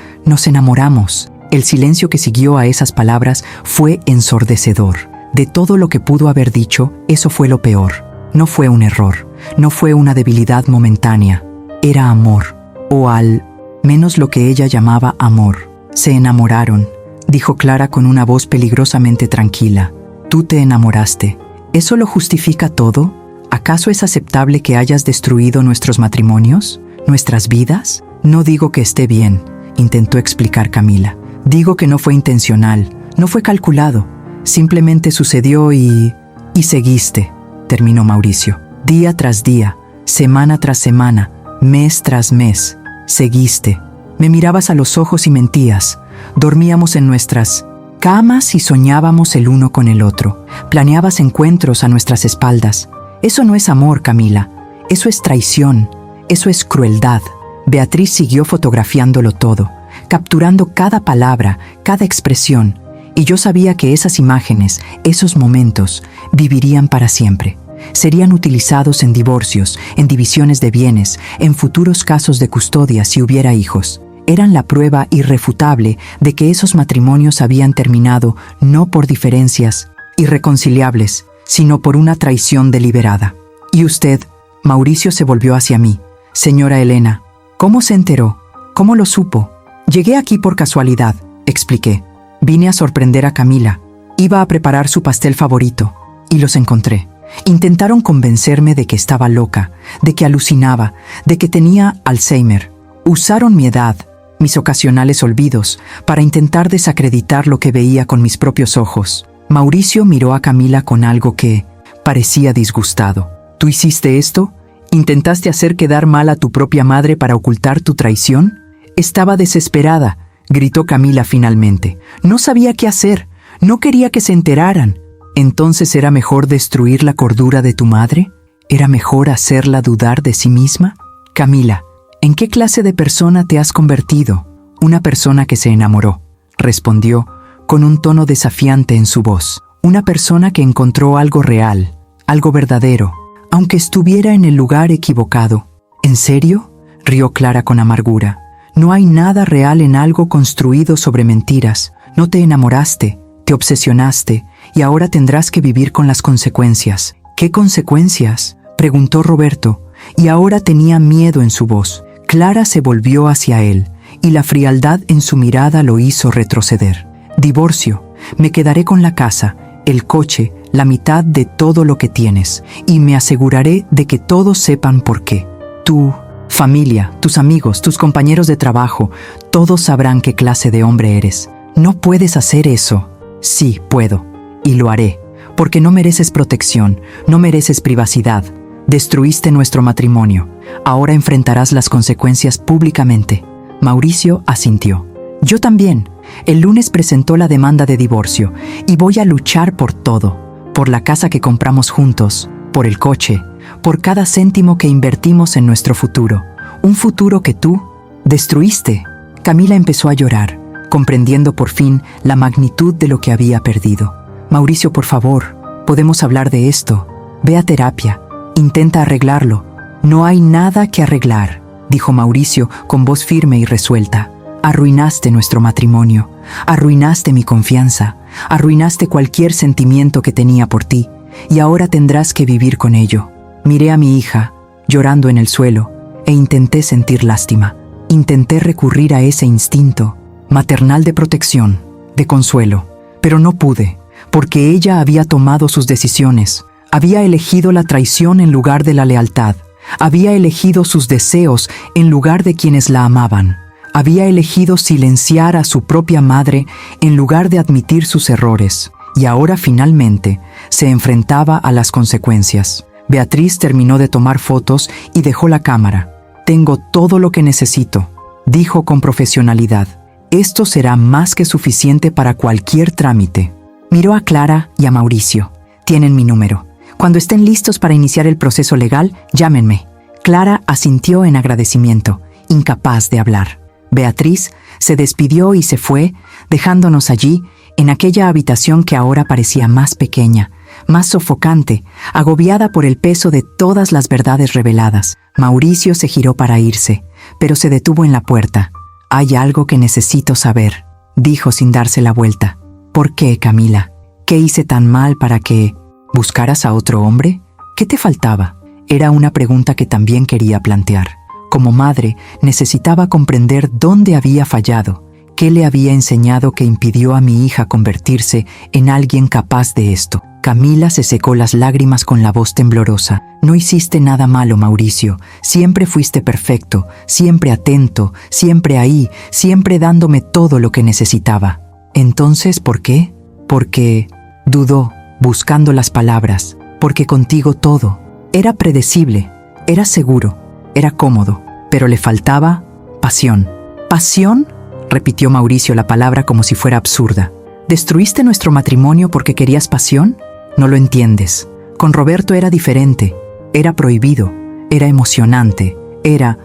enamoramos. El silencio que siguió a esas palabras fue ensordecedor. De todo lo que pudo haber dicho, eso fue lo peor. No fue un error, no fue una debilidad momentánea. Era amor, o al menos lo que ella llamaba amor. Se enamoraron, dijo Clara con una voz peligrosamente tranquila. Tú te enamoraste. ¿Eso lo justifica todo? ¿Acaso es aceptable que hayas destruido nuestros matrimonios? ¿Nuestras vidas? No digo que esté bien, intentó explicar Camila. Digo que no fue intencional, no fue calculado. Simplemente sucedió y seguiste, terminó Mauricio. Día tras día, semana tras semana, mes tras mes, seguiste. Me mirabas a los ojos y mentías. Dormíamos en nuestras camas y soñábamos el uno con el otro. Planeabas encuentros a nuestras espaldas. Eso no es amor, Camila. Eso es traición. Eso es crueldad. Beatriz siguió fotografiándolo todo, capturando cada palabra, cada expresión. Y yo sabía que esas imágenes, esos momentos, vivirían para siempre. Serían utilizados en divorcios, en divisiones de bienes, en futuros casos de custodia si hubiera hijos. Eran la prueba irrefutable de que esos matrimonios habían terminado no por diferencias irreconciliables, sino por una traición deliberada. Y usted, Mauricio, se volvió hacia mí. Señora Elena, ¿cómo se enteró? ¿Cómo lo supo? Llegué aquí por casualidad, expliqué. Vine a sorprender a Camila. Iba a preparar su pastel favorito y los encontré. Intentaron convencerme de que estaba loca, de que alucinaba, de que tenía Alzheimer. Usaron mi edad, mis ocasionales olvidos, para intentar desacreditar lo que veía con mis propios ojos. Mauricio miró a Camila con algo que parecía disgustado. ¿Tú hiciste esto? ¿Intentaste hacer quedar mal a tu propia madre para ocultar tu traición? Estaba desesperada, gritó Camila finalmente. No sabía qué hacer, no quería que se enteraran. ¿Entonces era mejor destruir la cordura de tu madre? ¿Era mejor hacerla dudar de sí misma? Camila, ¿en qué clase de persona te has convertido? Una persona que se enamoró, respondió, con un tono desafiante en su voz. Una persona que encontró algo real, algo verdadero, aunque estuviera en el lugar equivocado. ¿En serio?, rió Clara con amargura. No hay nada real en algo construido sobre mentiras. No te enamoraste, te obsesionaste, y ahora tendrás que vivir con las consecuencias. ¿Qué consecuencias?, preguntó Roberto, y ahora tenía miedo en su voz. Clara se volvió hacia él, y la frialdad en su mirada lo hizo retroceder. Divorcio. Me quedaré con la casa, el coche, la mitad de todo lo que tienes, y me aseguraré de que todos sepan por qué. Tu familia, tus amigos, tus compañeros de trabajo, todos sabrán qué clase de hombre eres. No puedes hacer eso. Sí, puedo, y lo haré, porque no mereces protección, no mereces privacidad. Destruiste nuestro matrimonio. Ahora enfrentarás las consecuencias públicamente. Mauricio asintió. Yo también. El lunes presentó la demanda de divorcio, y voy a luchar por todo. Por la casa que compramos juntos, por el coche, por cada céntimo que invertimos en nuestro futuro. Un futuro que tú destruiste. Camila empezó a llorar, comprendiendo por fin la magnitud de lo que había perdido. Mauricio, por favor, podemos hablar de esto. Ve a terapia. Intenta arreglarlo. No hay nada que arreglar, dijo Mauricio con voz firme y resuelta. Arruinaste nuestro matrimonio, arruinaste mi confianza, arruinaste cualquier sentimiento que tenía por ti, y ahora tendrás que vivir con ello. Miré a mi hija, llorando en el suelo, e intenté sentir lástima. Intenté recurrir a ese instinto maternal de protección, de consuelo, pero no pude, porque ella había tomado sus decisiones. Había elegido la traición en lugar de la lealtad. Había elegido sus deseos en lugar de quienes la amaban. Había elegido silenciar a su propia madre en lugar de admitir sus errores. Y ahora finalmente se enfrentaba a las consecuencias. Beatriz terminó de tomar fotos y dejó la cámara. Tengo todo lo que necesito, dijo con profesionalidad. Esto será más que suficiente para cualquier trámite. Miró a Clara y a Mauricio. Tienen mi número. Cuando estén listos para iniciar el proceso legal, llámenme. Clara asintió en agradecimiento, incapaz de hablar. Beatriz se despidió y se fue, dejándonos allí, en aquella habitación que ahora parecía más pequeña, más sofocante, agobiada por el peso de todas las verdades reveladas. Mauricio se giró para irse, pero se detuvo en la puerta. «Hay algo que necesito saber», dijo sin darse la vuelta. «¿Por qué, Camila? ¿Qué hice tan mal para que buscaras a otro hombre? ¿Qué te faltaba?». Era una pregunta que también quería plantear. Como madre, necesitaba comprender dónde había fallado, qué le había enseñado que impidió a mi hija convertirse en alguien capaz de esto. Camila se secó las lágrimas con la voz temblorosa. «No hiciste nada malo, Mauricio. Siempre fuiste perfecto, siempre atento, siempre ahí, siempre dándome todo lo que necesitaba». «Entonces, ¿por qué?». «Porque…», dudó, buscando las palabras. «Porque contigo todo Era predecible, era seguro, era cómodo, pero le faltaba pasión. ¿Pasión?, repitió Mauricio la palabra como si fuera absurda. ¿Destruiste nuestro matrimonio porque querías pasión? No lo entiendes. Con Roberto era diferente. Era prohibido, era emocionante, era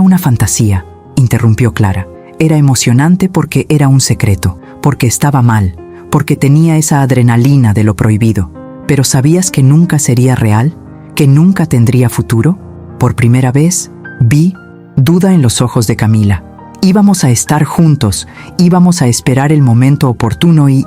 una fantasía, interrumpió Clara. Era emocionante porque era un secreto, porque estaba mal, porque tenía esa adrenalina de lo prohibido. ¿Pero sabías que nunca sería real? ¿Que nunca tendría futuro? Por primera vez, vi duda en los ojos de Camila. Íbamos a estar juntos, íbamos a esperar el momento oportuno ¿Y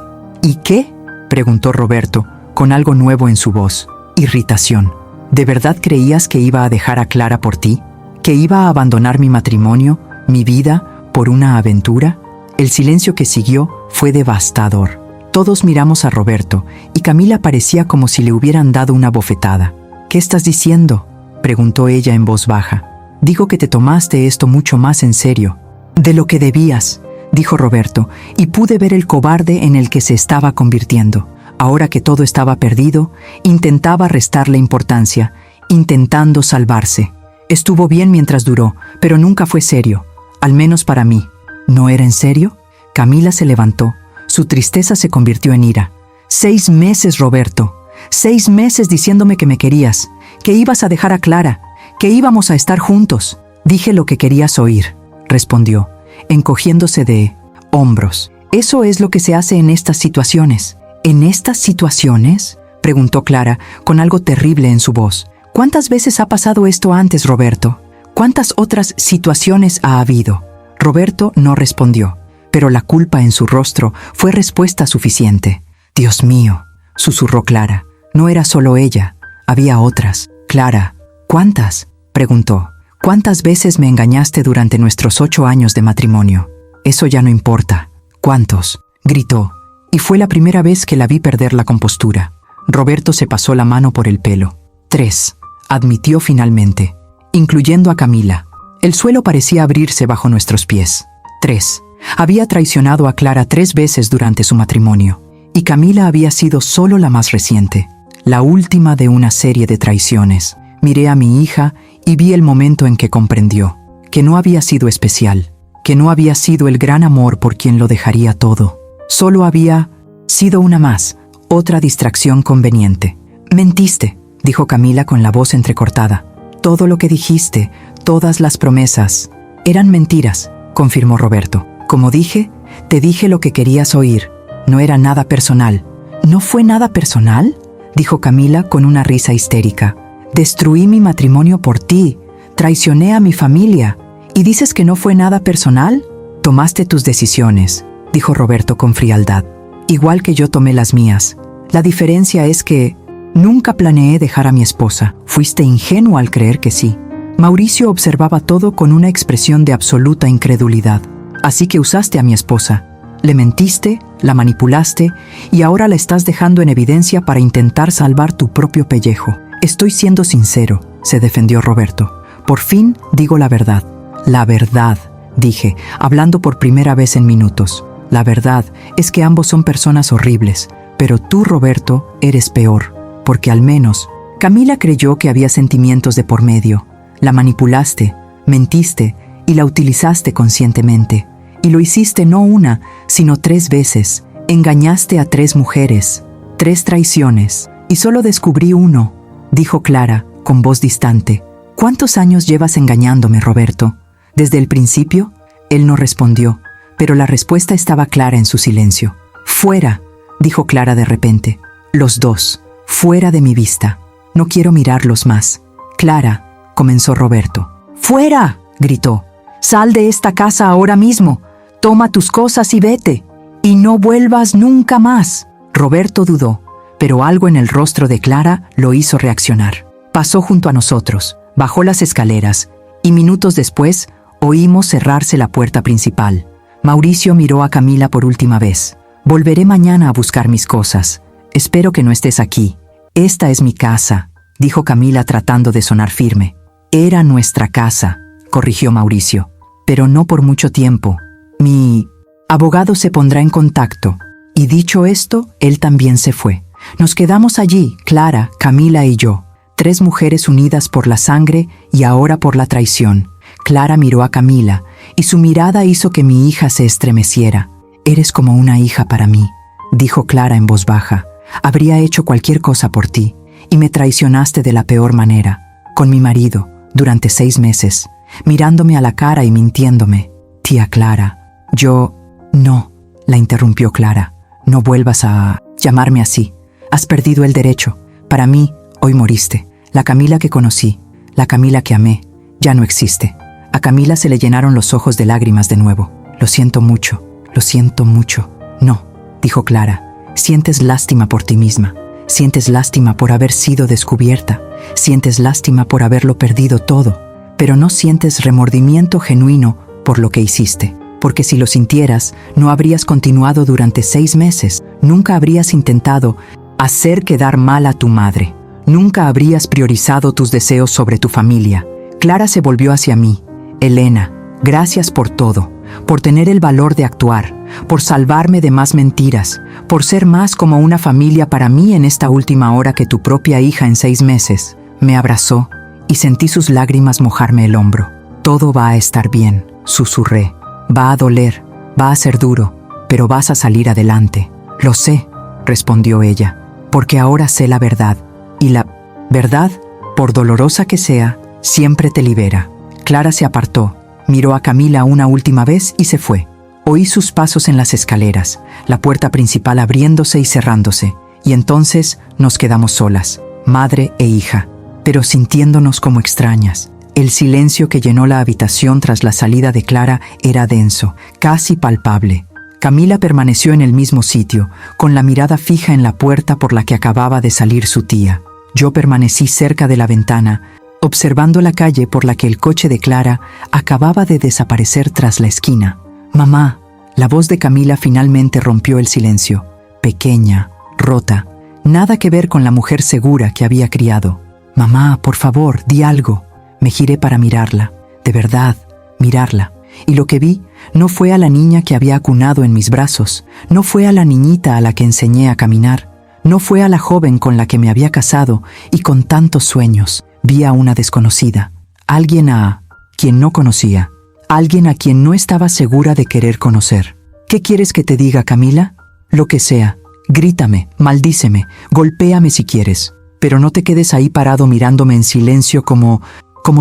qué?, preguntó Roberto, con algo nuevo en su voz. Irritación. ¿De verdad creías que iba a dejar a Clara por ti? ¿Que iba a abandonar mi matrimonio, mi vida, por una aventura? El silencio que siguió fue devastador. Todos miramos a Roberto, y Camila parecía como si le hubieran dado una bofetada. ¿Qué estás diciendo?, preguntó ella en voz baja. Digo que te tomaste esto mucho más en serio de lo que debías, dijo Roberto, y pude ver el cobarde en el que se estaba convirtiendo. Ahora que todo estaba perdido, intentaba restarle importancia, intentando salvarse. Estuvo bien mientras duró, pero nunca fue serio, al menos para mí. ¿No era en serio? Camila se levantó. Su tristeza se convirtió en ira. 6 meses, Roberto. 6 meses diciéndome que me querías, que ibas a dejar a Clara, que íbamos a estar juntos. Dije lo que querías oír, respondió, encogiéndose de hombros. Eso es lo que se hace en estas situaciones. ¿En estas situaciones?, preguntó Clara, con algo terrible en su voz. ¿Cuántas veces ha pasado esto antes, Roberto? ¿Cuántas otras situaciones ha habido? Roberto no respondió, pero la culpa en su rostro fue respuesta suficiente. Dios mío, susurró Clara. No era solo ella, había otras. Clara, ¿cuántas?, preguntó. ¿Cuántas veces me engañaste durante nuestros 8 años de matrimonio? Eso ya no importa. ¿Cuántos?, gritó, y fue la primera vez que la vi perder la compostura. Roberto se pasó la mano por el pelo. 3, admitió finalmente, incluyendo a Camila. El suelo parecía abrirse bajo nuestros pies. 3. Había traicionado a Clara 3 veces durante su matrimonio, y Camila había sido solo la más reciente, la última de una serie de traiciones. Miré a mi hija y vi el momento en que comprendió que no había sido especial, que no había sido el gran amor por quien lo dejaría todo. Solo había sido una más, otra distracción conveniente. Mentiste, dijo Camila con la voz entrecortada. Todo lo que dijiste, todas las promesas, eran mentiras, confirmó Roberto. Como dije, te dije lo que querías oír. No era nada personal. ¿No fue nada personal?, dijo Camila con una risa histérica. Destruí mi matrimonio por ti, traicioné a mi familia, ¿y dices que no fue nada personal? Tomaste tus decisiones, dijo Roberto con frialdad, igual que yo tomé las mías. La diferencia es que nunca planeé dejar a mi esposa. Fuiste ingenuo al creer que sí. Mauricio observaba todo con una expresión de absoluta incredulidad. Así que usaste a mi esposa. Le mentiste, la manipulaste y ahora la estás dejando en evidencia para intentar salvar tu propio pellejo. Estoy siendo sincero, se defendió Roberto. Por fin digo la verdad. La verdad, dije, hablando por primera vez en minutos. La verdad es que ambos son personas horribles, pero tú, Roberto, eres peor, porque al menos Camila creyó que había sentimientos de por medio. La manipulaste, mentiste y la utilizaste conscientemente. Y lo hiciste no una, sino 3 veces. Engañaste a 3 mujeres, 3 traiciones, y solo descubrí uno, dijo Clara, con voz distante. ¿Cuántos años llevas engañándome, Roberto? ¿Desde el principio? Él no respondió, pero la respuesta estaba clara en su silencio. Fuera, dijo Clara de repente. Los 2, fuera de mi vista. No quiero mirarlos más. Clara, comenzó Roberto. ¡Fuera!, gritó. Sal de esta casa ahora mismo. Toma tus cosas y vete. Y no vuelvas nunca más. Roberto dudó, pero algo en el rostro de Clara lo hizo reaccionar. Pasó junto a nosotros, bajó las escaleras, y minutos después oímos cerrarse la puerta principal. Mauricio miró a Camila por última vez. Volveré mañana a buscar mis cosas. Espero que no estés aquí. Esta es mi casa, dijo Camila tratando de sonar firme. Era nuestra casa, corrigió Mauricio, pero no por mucho tiempo. Mi abogado se pondrá en contacto. Y dicho esto, él también se fue. Nos quedamos allí, Clara, Camila y yo. 3 mujeres unidas por la sangre y ahora por la traición. Clara miró a Camila y su mirada hizo que mi hija se estremeciera. «Eres como una hija para mí», dijo Clara en voz baja. «Habría hecho cualquier cosa por ti y me traicionaste de la peor manera, con mi marido, durante 6 meses, mirándome a la cara y mintiéndome. Tía Clara, yo...» «No», la interrumpió Clara. «No vuelvas a llamarme así. Has perdido el derecho. Para mí, hoy moriste. La Camila que conocí, la Camila que amé, ya no existe». A Camila se le llenaron los ojos de lágrimas de nuevo. «Lo siento mucho, lo siento mucho». «No», dijo Clara. «Sientes lástima por ti misma. Sientes lástima por haber sido descubierta. Sientes lástima por haberlo perdido todo. Pero no sientes remordimiento genuino por lo que hiciste. Porque si lo sintieras, no habrías continuado durante 6 meses. Nunca habrías intentado hacer quedar mal a tu madre. Nunca habrías priorizado tus deseos sobre tu familia». Clara se volvió hacia mí. «Elena, gracias por todo, por tener el valor de actuar, por salvarme de más mentiras, por ser más como una familia para mí en esta última hora que tu propia hija en 6 meses». Me abrazó y sentí sus lágrimas mojarme el hombro. «Todo va a estar bien», susurré. «Va a doler, va a ser duro, pero vas a salir adelante». «Lo sé», respondió ella, «porque ahora sé la verdad, y la verdad, por dolorosa que sea, siempre te libera». Clara se apartó, miró a Camila una última vez y se fue. Oí sus pasos en las escaleras, la puerta principal abriéndose y cerrándose, y entonces nos quedamos solas, madre e hija, pero sintiéndonos como extrañas. El silencio que llenó la habitación tras la salida de Clara era denso, casi palpable. Camila permaneció en el mismo sitio, con la mirada fija en la puerta por la que acababa de salir su tía. Yo permanecí cerca de la ventana, observando la calle por la que el coche de Clara acababa de desaparecer tras la esquina. «Mamá», la voz de Camila finalmente rompió el silencio. Pequeña, rota, nada que ver con la mujer segura que había criado. «Mamá, por favor, di algo». Me giré para mirarla, de verdad, mirarla. Y lo que vi no fue a la niña que había acunado en mis brazos, no fue a la niñita a la que enseñé a caminar, no fue a la joven con la que me había casado y con tantos sueños. Vi a una desconocida, alguien a quien no conocía, alguien a quien no estaba segura de querer conocer. «¿Qué quieres que te diga, Camila?» «Lo que sea. Grítame, maldíceme, golpéame si quieres. Pero no te quedes ahí parado mirándome en silencio como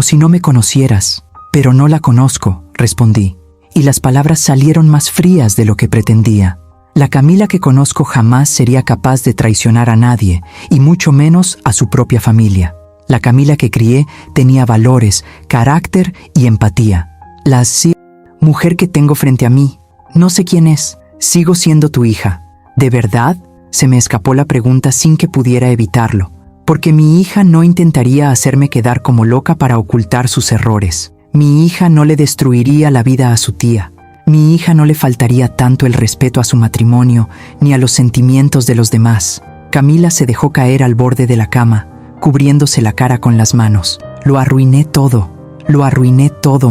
si no me conocieras». «Pero no la conozco», respondí, y las palabras salieron más frías de lo que pretendía. La Camila que conozco jamás sería capaz de traicionar a nadie, y mucho menos a su propia familia. La Camila que crié tenía valores, carácter y empatía. La mujer que tengo frente a mí, no sé quién es. Sigo siendo tu hija. ¿De verdad?», se me escapó la pregunta sin que pudiera evitarlo. Porque mi hija no intentaría hacerme quedar como loca para ocultar sus errores. Mi hija no le destruiría la vida a su tía. Mi hija no le faltaría tanto el respeto a su matrimonio ni a los sentimientos de los demás. Camila se dejó caer al borde de la cama, cubriéndose la cara con las manos. Lo arruiné todo,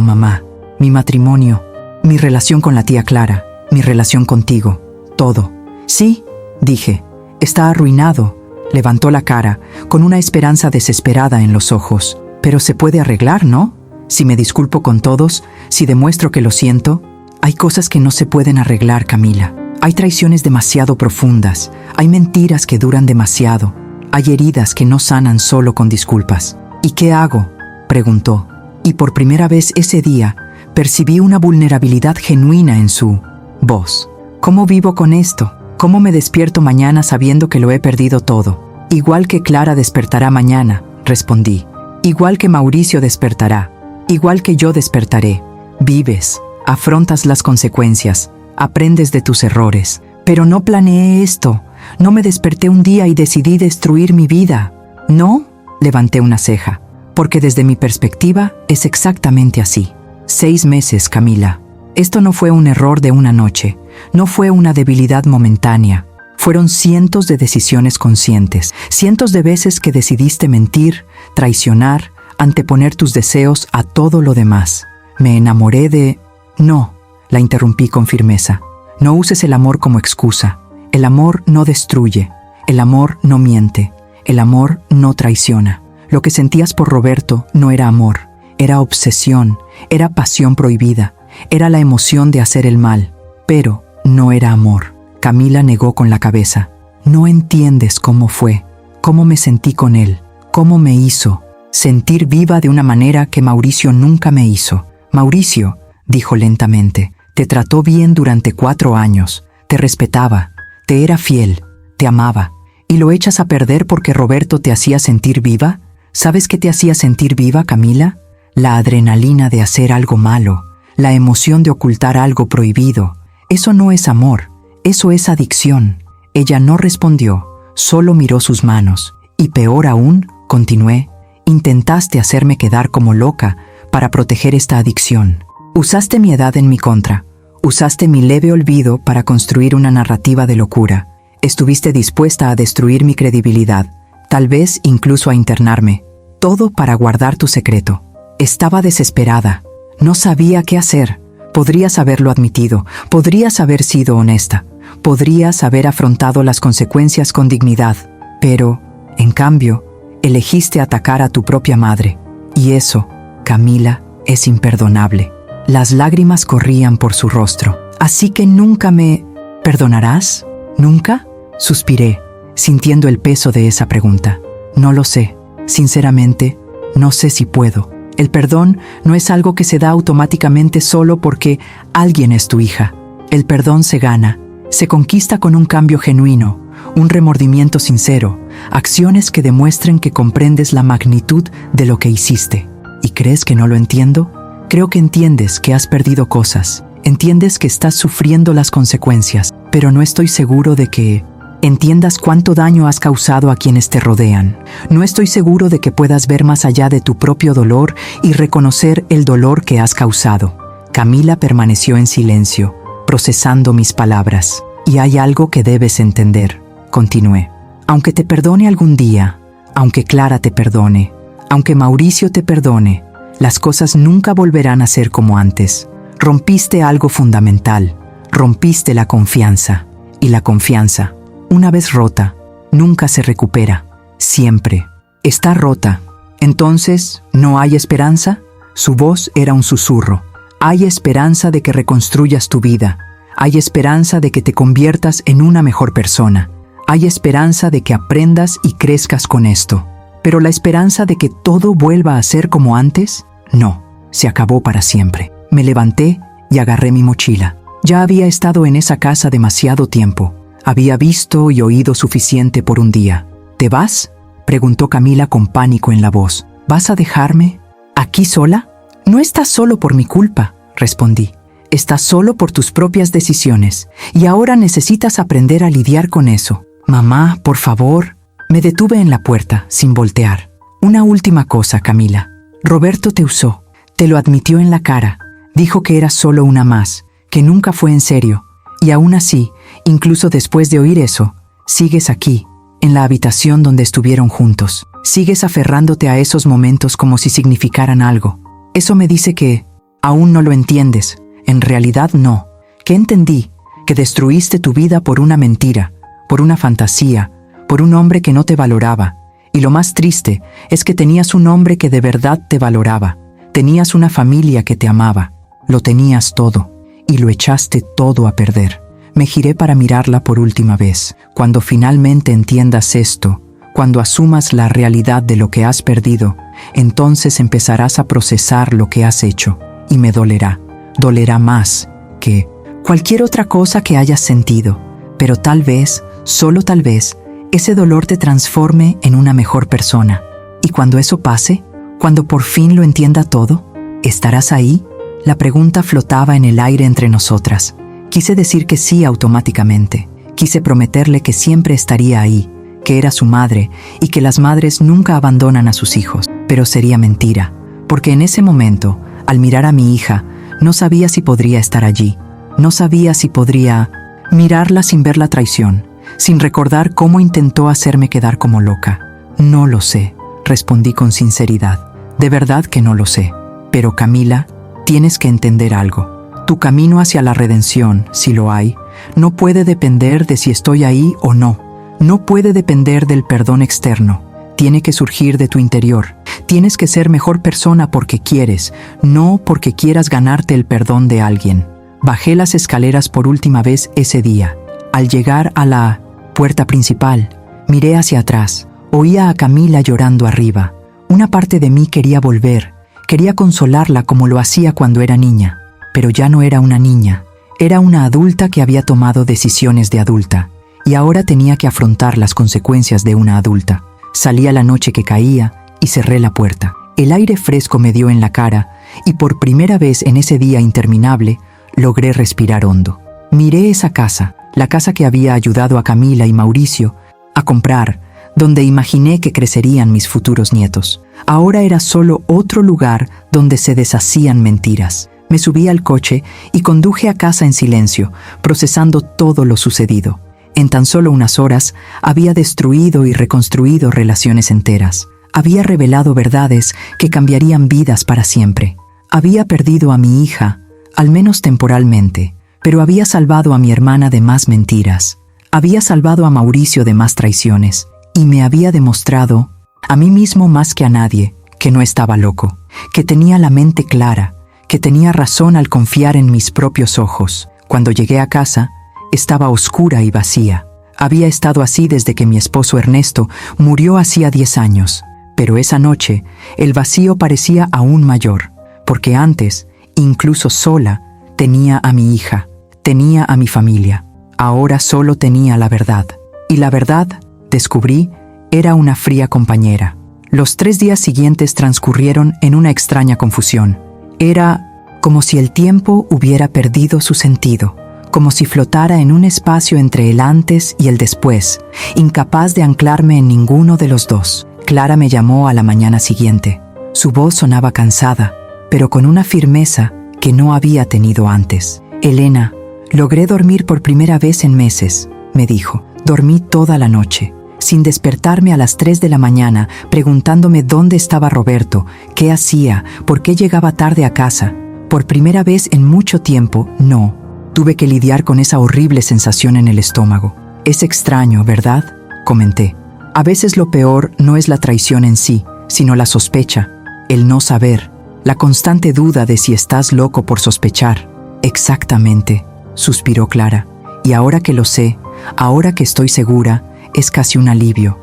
mamá. Mi matrimonio, mi relación con la tía Clara, mi relación contigo, todo. «Sí», dije, «está arruinado». Levantó la cara, con una esperanza desesperada en los ojos. «Pero se puede arreglar, ¿no? Si me disculpo con todos, si demuestro que lo siento». «Hay cosas que no se pueden arreglar, Camila. Hay traiciones demasiado profundas, hay mentiras que duran demasiado, hay heridas que no sanan solo con disculpas». «¿Y qué hago?», preguntó. Y por primera vez ese día percibí una vulnerabilidad genuina en su voz. «¿Cómo vivo con esto? ¿Cómo me despierto mañana sabiendo que lo he perdido todo?» «Igual que Clara despertará mañana», respondí. «Igual que Mauricio despertará. Igual que yo despertaré. Vives, afrontas las consecuencias, aprendes de tus errores. Pero no planeé esto. No me desperté un día y decidí destruir mi vida». «¿No?», levanté una ceja. «Porque desde mi perspectiva es exactamente así. 6 meses, Camila. Esto no fue un error de una noche, no fue una debilidad momentánea. Fueron cientos de decisiones conscientes, cientos de veces que decidiste mentir, traicionar, anteponer tus deseos a todo lo demás. Me enamoré de...» «No», la interrumpí con firmeza. «No uses el amor como excusa. El amor no destruye, el amor no miente, el amor no traiciona. Lo que sentías por Roberto no era amor, era obsesión, era pasión prohibida, era la emoción de hacer el mal, pero no era amor. Camila negó con la cabeza. No entiendes cómo fue, cómo me sentí con él, cómo me hizo sentir viva de una manera que Mauricio nunca me hizo. Mauricio, dijo lentamente, te trató bien durante 4 años, te respetaba, te era fiel, te amaba, y lo echas a perder porque Roberto te hacía sentir viva. ¿Sabes qué te hacía sentir viva, Camila? La adrenalina de hacer algo malo, la emoción de ocultar algo prohibido. Eso no es amor, eso es adicción. Ella no respondió, solo miró sus manos. Y peor aún, continué, intentaste hacerme quedar como loca para proteger esta adicción. Usaste mi edad en mi contra. Usaste mi leve olvido para construir una narrativa de locura. Estuviste dispuesta a destruir mi credibilidad, tal vez incluso a internarme. Todo para guardar tu secreto. Estaba desesperada. No sabía qué hacer. Podrías haberlo admitido. Podrías haber sido honesta. Podrías haber afrontado las consecuencias con dignidad. Pero, en cambio, elegiste atacar a tu propia madre. Y eso, Camila, es imperdonable. Las lágrimas corrían por su rostro. Así que nunca me... ¿Perdonarás? ¿Nunca? Suspiré, sintiendo el peso de esa pregunta. No lo sé. Sinceramente, no sé si puedo. El perdón no es algo que se da automáticamente solo porque alguien es tu hija. El perdón se gana, se conquista con un cambio genuino, un remordimiento sincero, acciones que demuestren que comprendes la magnitud de lo que hiciste. ¿Y crees que no lo entiendo? Creo que entiendes que has perdido cosas, entiendes que estás sufriendo las consecuencias, pero no estoy seguro de que entiendas cuánto daño has causado a quienes te rodean. No estoy seguro de que puedas ver más allá de tu propio dolor y reconocer el dolor que has causado. Camila permaneció en silencio, procesando mis palabras. Y hay algo que debes entender, continué. Aunque te perdone algún día, aunque Clara te perdone, aunque Mauricio te perdone, las cosas nunca volverán a ser como antes. Rompiste algo fundamental, rompiste la confianza. Y la confianza, una vez rota, nunca se recupera. Siempre. Está rota. Entonces, ¿no hay esperanza? Su voz era un susurro. Hay esperanza de que reconstruyas tu vida. Hay esperanza de que te conviertas en una mejor persona. Hay esperanza de que aprendas y crezcas con esto. Pero la esperanza de que todo vuelva a ser como antes, no, se acabó para siempre. Me levanté y agarré mi mochila. Ya había estado en esa casa demasiado tiempo. Había visto y oído suficiente por un día. ¿Te vas?, preguntó Camila con pánico en la voz. ¿Vas a dejarme aquí sola? No estás solo por mi culpa, respondí. Estás solo por tus propias decisiones, y ahora necesitas aprender a lidiar con eso. Mamá, por favor. Me detuve en la puerta, sin voltear. Una última cosa, Camila. Roberto te usó, te lo admitió en la cara. Dijo que eras solo una más, que nunca fue en serio. Y aún así, incluso después de oír eso, sigues aquí, en la habitación donde estuvieron juntos. Sigues aferrándote a esos momentos como si significaran algo. Eso me dice que aún no lo entiendes. En realidad no. ¿Qué entendí? Que destruiste tu vida por una mentira, por una fantasía, por un hombre que no te valoraba. Y lo más triste es que tenías un hombre que de verdad te valoraba. Tenías una familia que te amaba. Lo tenías todo. Y lo echaste todo a perder. Me giré para mirarla por última vez. Cuando finalmente entiendas esto, cuando asumas la realidad de lo que has perdido, entonces empezarás a procesar lo que has hecho. Y me dolerá. Dolerá más que cualquier otra cosa que hayas sentido. Pero tal vez, solo tal vez, ese dolor te transforme en una mejor persona. Y cuando eso pase, cuando por fin lo entienda todo, ¿estarás ahí? La pregunta flotaba en el aire entre nosotras. Quise decir que sí automáticamente. Quise prometerle que siempre estaría ahí, que era su madre y que las madres nunca abandonan a sus hijos. Pero sería mentira, porque en ese momento, al mirar a mi hija, no sabía si podría estar allí. No sabía si podría mirarla sin ver la traición, sin recordar cómo intentó hacerme quedar como loca. No lo sé, respondí con sinceridad. De verdad que no lo sé. Pero Camila, tienes que entender algo. Tu camino hacia la redención, si lo hay, no puede depender de si estoy ahí o no. No puede depender del perdón externo. Tiene que surgir de tu interior. Tienes que ser mejor persona porque quieres, no porque quieras ganarte el perdón de alguien. Bajé las escaleras por última vez ese día. Al llegar a la puerta principal, miré hacia atrás. Oía a Camila llorando arriba. Una parte de mí quería volver. Quería consolarla como lo hacía cuando era niña. Pero ya no era una niña. Era una adulta que había tomado decisiones de adulta. Y ahora tenía que afrontar las consecuencias de una adulta. Salí a la noche que caía y cerré la puerta. El aire fresco me dio en la cara y por primera vez en ese día interminable logré respirar hondo. Miré esa casa, la casa que había ayudado a Camila y Mauricio a comprar, donde imaginé que crecerían mis futuros nietos. Ahora era solo otro lugar donde se deshacían mentiras. Me subí al coche y conduje a casa en silencio, procesando todo lo sucedido. En tan solo unas horas había destruido y reconstruido relaciones enteras. Había revelado verdades que cambiarían vidas para siempre. Había perdido a mi hija, al menos temporalmente, pero había salvado a mi hermana de más mentiras. Había salvado a Mauricio de más traiciones y me había demostrado, a mí mismo más que a nadie, que no estaba loco, que tenía la mente clara, que tenía razón al confiar en mis propios ojos. Cuando llegué a casa, estaba oscura y vacía. Había estado así desde que mi esposo Ernesto murió hacía 10 años. Pero esa noche, el vacío parecía aún mayor, porque antes, incluso sola, tenía a mi hija, tenía a mi familia. Ahora solo tenía la verdad. Y la verdad, descubrí, era una fría compañera. Los 3 días siguientes transcurrieron en una extraña confusión. Era como si el tiempo hubiera perdido su sentido, como si flotara en un espacio entre el antes y el después, incapaz de anclarme en ninguno de los dos. Clara me llamó a la mañana siguiente. Su voz sonaba cansada, pero con una firmeza que no había tenido antes. «Elena, logré dormir por primera vez en meses», me dijo. Dormí toda la noche, sin despertarme a las 3 de la mañana, preguntándome dónde estaba Roberto, qué hacía, por qué llegaba tarde a casa. Por primera vez en mucho tiempo, no. Tuve que lidiar con esa horrible sensación en el estómago. «Es extraño, ¿verdad?», comenté. A veces lo peor no es la traición en sí, sino la sospecha, el no saber, la constante duda de si estás loco por sospechar. «Exactamente», suspiró Clara. «Y ahora que lo sé, ahora que estoy segura, es casi un alivio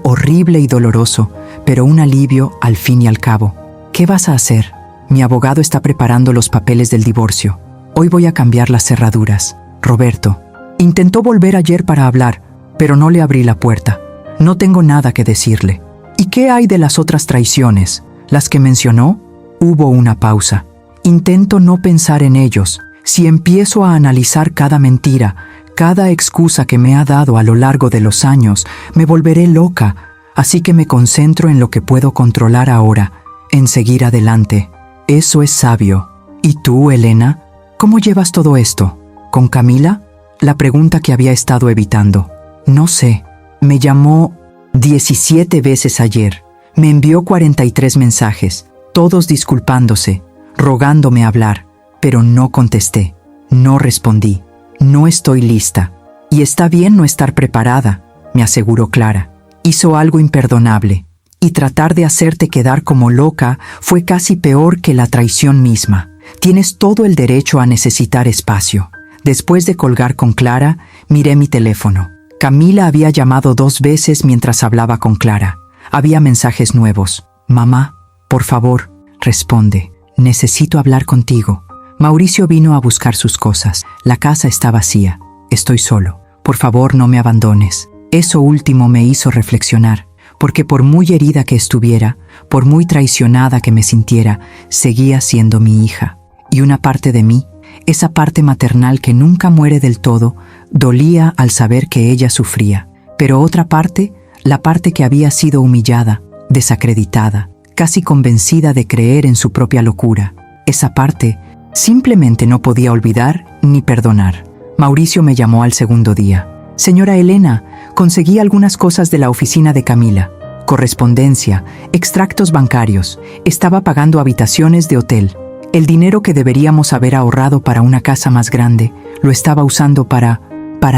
horrible y doloroso, pero un alivio al fin y al cabo. ¿Qué vas a hacer? Mi abogado está preparando los papeles del divorcio. Hoy voy a cambiar las cerraduras. Roberto intentó volver ayer para hablar, pero no le abrí la puerta. No tengo nada que decirle». «¿Y qué hay de las otras traiciones? ¿Las que mencionó?» Hubo una pausa. «Intento no pensar en ellos. Si empiezo a analizar cada mentira, cada excusa que me ha dado a lo largo de los años, me volveré loca. Así que me concentro en lo que puedo controlar ahora, en seguir adelante. Eso es sabio. ¿Y tú, Elena? ¿Cómo llevas todo esto? ¿Con Camila?», la pregunta que había estado evitando. «No sé. Me llamó 17 veces ayer. Me envió 43 mensajes, todos disculpándose, rogándome hablar, pero no contesté, no respondí. No estoy lista. Y está bien no estar preparada», me aseguró Clara. «Hizo algo imperdonable, y tratar de hacerte quedar como loca fue casi peor que la traición misma. Tienes todo el derecho a necesitar espacio». Después de colgar con Clara, miré mi teléfono. Camila había llamado 2 veces mientras hablaba con Clara. Había mensajes nuevos. «Mamá, por favor, responde. Necesito hablar contigo. Mauricio vino a buscar sus cosas. La casa está vacía. Estoy solo. Por favor, no me abandones». Eso último me hizo reflexionar, porque por muy herida que estuviera, por muy traicionada que me sintiera, seguía siendo mi hija. Y una parte de mí, esa parte maternal que nunca muere del todo, dolía al saber que ella sufría. Pero otra parte, la parte que había sido humillada, desacreditada, casi convencida de creer en su propia locura, esa parte simplemente no podía olvidar ni perdonar. Mauricio me llamó al segundo día. «Señora Elena, conseguí algunas cosas de la oficina de Camila. Correspondencia, extractos bancarios. Estaba pagando habitaciones de hotel. El dinero que deberíamos haber ahorrado para una casa más grande, lo estaba usando para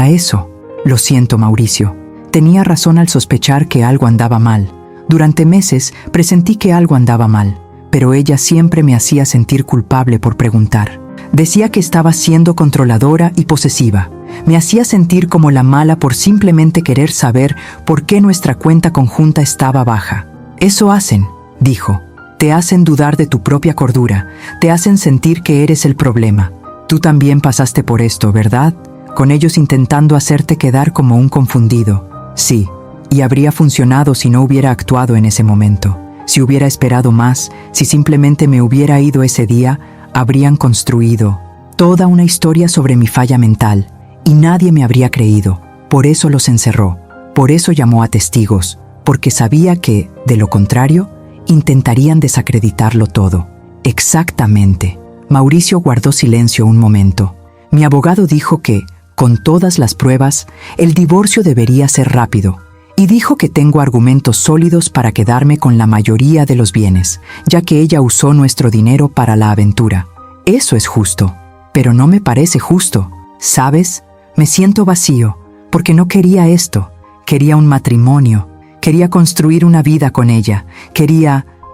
eso. Lo siento, Mauricio. Tenía razón al sospechar que algo andaba mal. Durante meses presentí que algo andaba mal, pero ella siempre me hacía sentir culpable por preguntar. Decía que estaba siendo controladora y posesiva. Me hacía sentir como la mala por simplemente querer saber por qué nuestra cuenta conjunta estaba baja. Eso hacen, dijo. Te hacen dudar de tu propia cordura, te hacen sentir que eres el problema. Tú también pasaste por esto, ¿verdad? Con ellos intentando hacerte quedar como un confundido. Sí, y habría funcionado si no hubiera actuado en ese momento. Si hubiera esperado más, si simplemente me hubiera ido ese día, habrían construido toda una historia sobre mi falla mental, y nadie me habría creído. Por eso los encerró, por eso llamó a testigos, porque sabía que, de lo contrario, intentarían desacreditarlo todo. Exactamente. Mauricio guardó silencio un momento. Mi abogado dijo que, con todas las pruebas, el divorcio debería ser rápido, y dijo que tengo argumentos sólidos para quedarme con la mayoría de los bienes, ya que ella usó nuestro dinero para la aventura. Eso es justo, pero no me parece justo. ¿Sabes? Me siento vacío, porque no quería esto. Quería un matrimonio. Quería construir una vida con ella.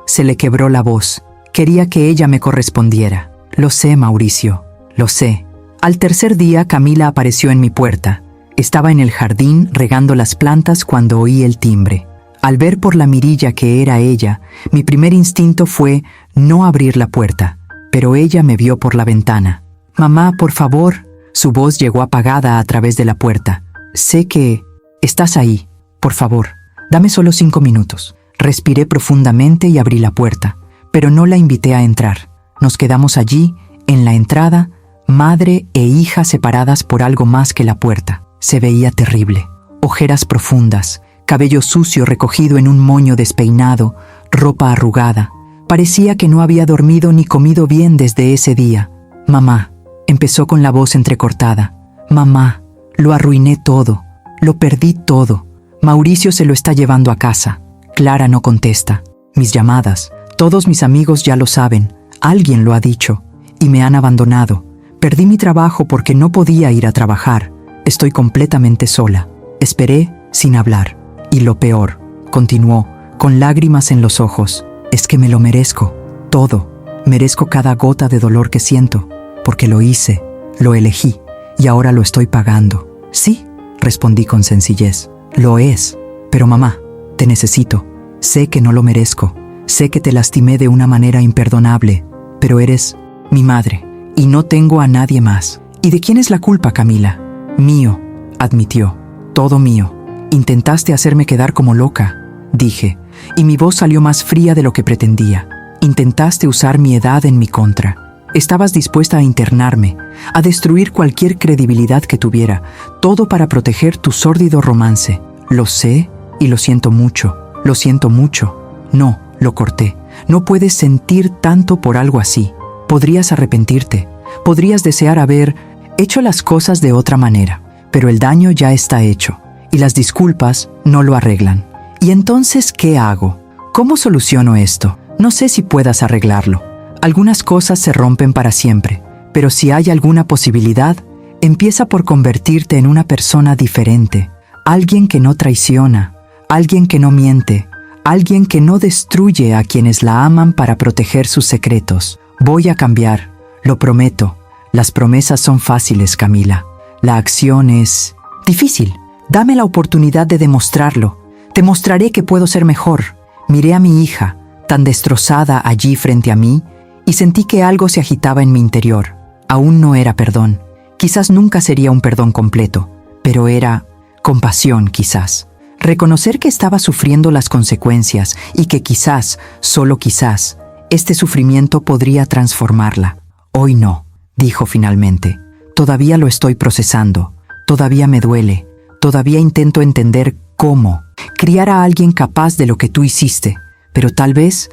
Se le quebró la voz. Quería que ella me correspondiera. Lo sé, Mauricio, lo sé. Al tercer día, Camila apareció en mi puerta. Estaba en el jardín regando las plantas cuando oí el timbre. Al ver por la mirilla que era ella, mi primer instinto fue no abrir la puerta, pero ella me vio por la ventana. «Mamá, por favor». Su voz llegó apagada a través de la puerta. «Sé que estás ahí. Por favor, dame solo 5 minutos». Respiré profundamente y abrí la puerta, pero no la invité a entrar. Nos quedamos allí, en la entrada, madre e hija separadas por algo más que la puerta. Se veía terrible. Ojeras profundas, cabello sucio recogido en un moño despeinado, ropa arrugada. Parecía que no había dormido ni comido bien desde ese día. «Mamá», empezó con la voz entrecortada. «Mamá, lo arruiné todo. Lo perdí todo. Mauricio se lo está llevando a casa». Clara no contesta. Mis llamadas, todos mis amigos ya lo saben. Alguien lo ha dicho. Y me han abandonado. Perdí mi trabajo porque no podía ir a trabajar. Estoy completamente sola. Esperé sin hablar. Y lo peor, continuó, con lágrimas en los ojos, es que me lo merezco. Todo. Merezco cada gota de dolor que siento. Porque lo hice, lo elegí. Y ahora lo estoy pagando. Sí, respondí con sencillez. Lo es. Pero mamá, te necesito. Sé que no lo merezco. Sé que te lastimé de una manera imperdonable. Pero eres mi madre. Y no tengo a nadie más. ¿Y de quién es la culpa, Camila? Mío, admitió. Todo mío. Intentaste hacerme quedar como loca, dije. Y mi voz salió más fría de lo que pretendía. Intentaste usar mi edad en mi contra. Estabas dispuesta a internarme, a destruir cualquier credibilidad que tuviera. Todo para proteger tu sórdido romance. Lo sé y lo siento mucho. Lo siento mucho. No, lo corté. No puedes sentir tanto por algo así. Podrías arrepentirte. Podrías desear haber hecho las cosas de otra manera. Pero el daño ya está hecho. Y las disculpas no lo arreglan. ¿Y entonces qué hago? ¿Cómo soluciono esto? No sé si puedas arreglarlo. Algunas cosas se rompen para siempre. Pero si hay alguna posibilidad, empieza por convertirte en una persona diferente. Alguien que no traiciona. Alguien que no miente, alguien que no destruye a quienes la aman para proteger sus secretos. Voy a cambiar, lo prometo. Las promesas son fáciles, Camila. La acción es difícil. Dame la oportunidad de demostrarlo. Te mostraré que puedo ser mejor. Miré a mi hija, tan destrozada allí frente a mí, y sentí que algo se agitaba en mi interior. Aún no era perdón. Quizás nunca sería un perdón completo, pero era compasión, quizás. Reconocer que estaba sufriendo las consecuencias y que quizás, solo quizás, este sufrimiento podría transformarla. Hoy no, dijo finalmente. Todavía lo estoy procesando. Todavía me duele. Todavía intento entender cómo criar a alguien capaz de lo que tú hiciste. Pero tal vez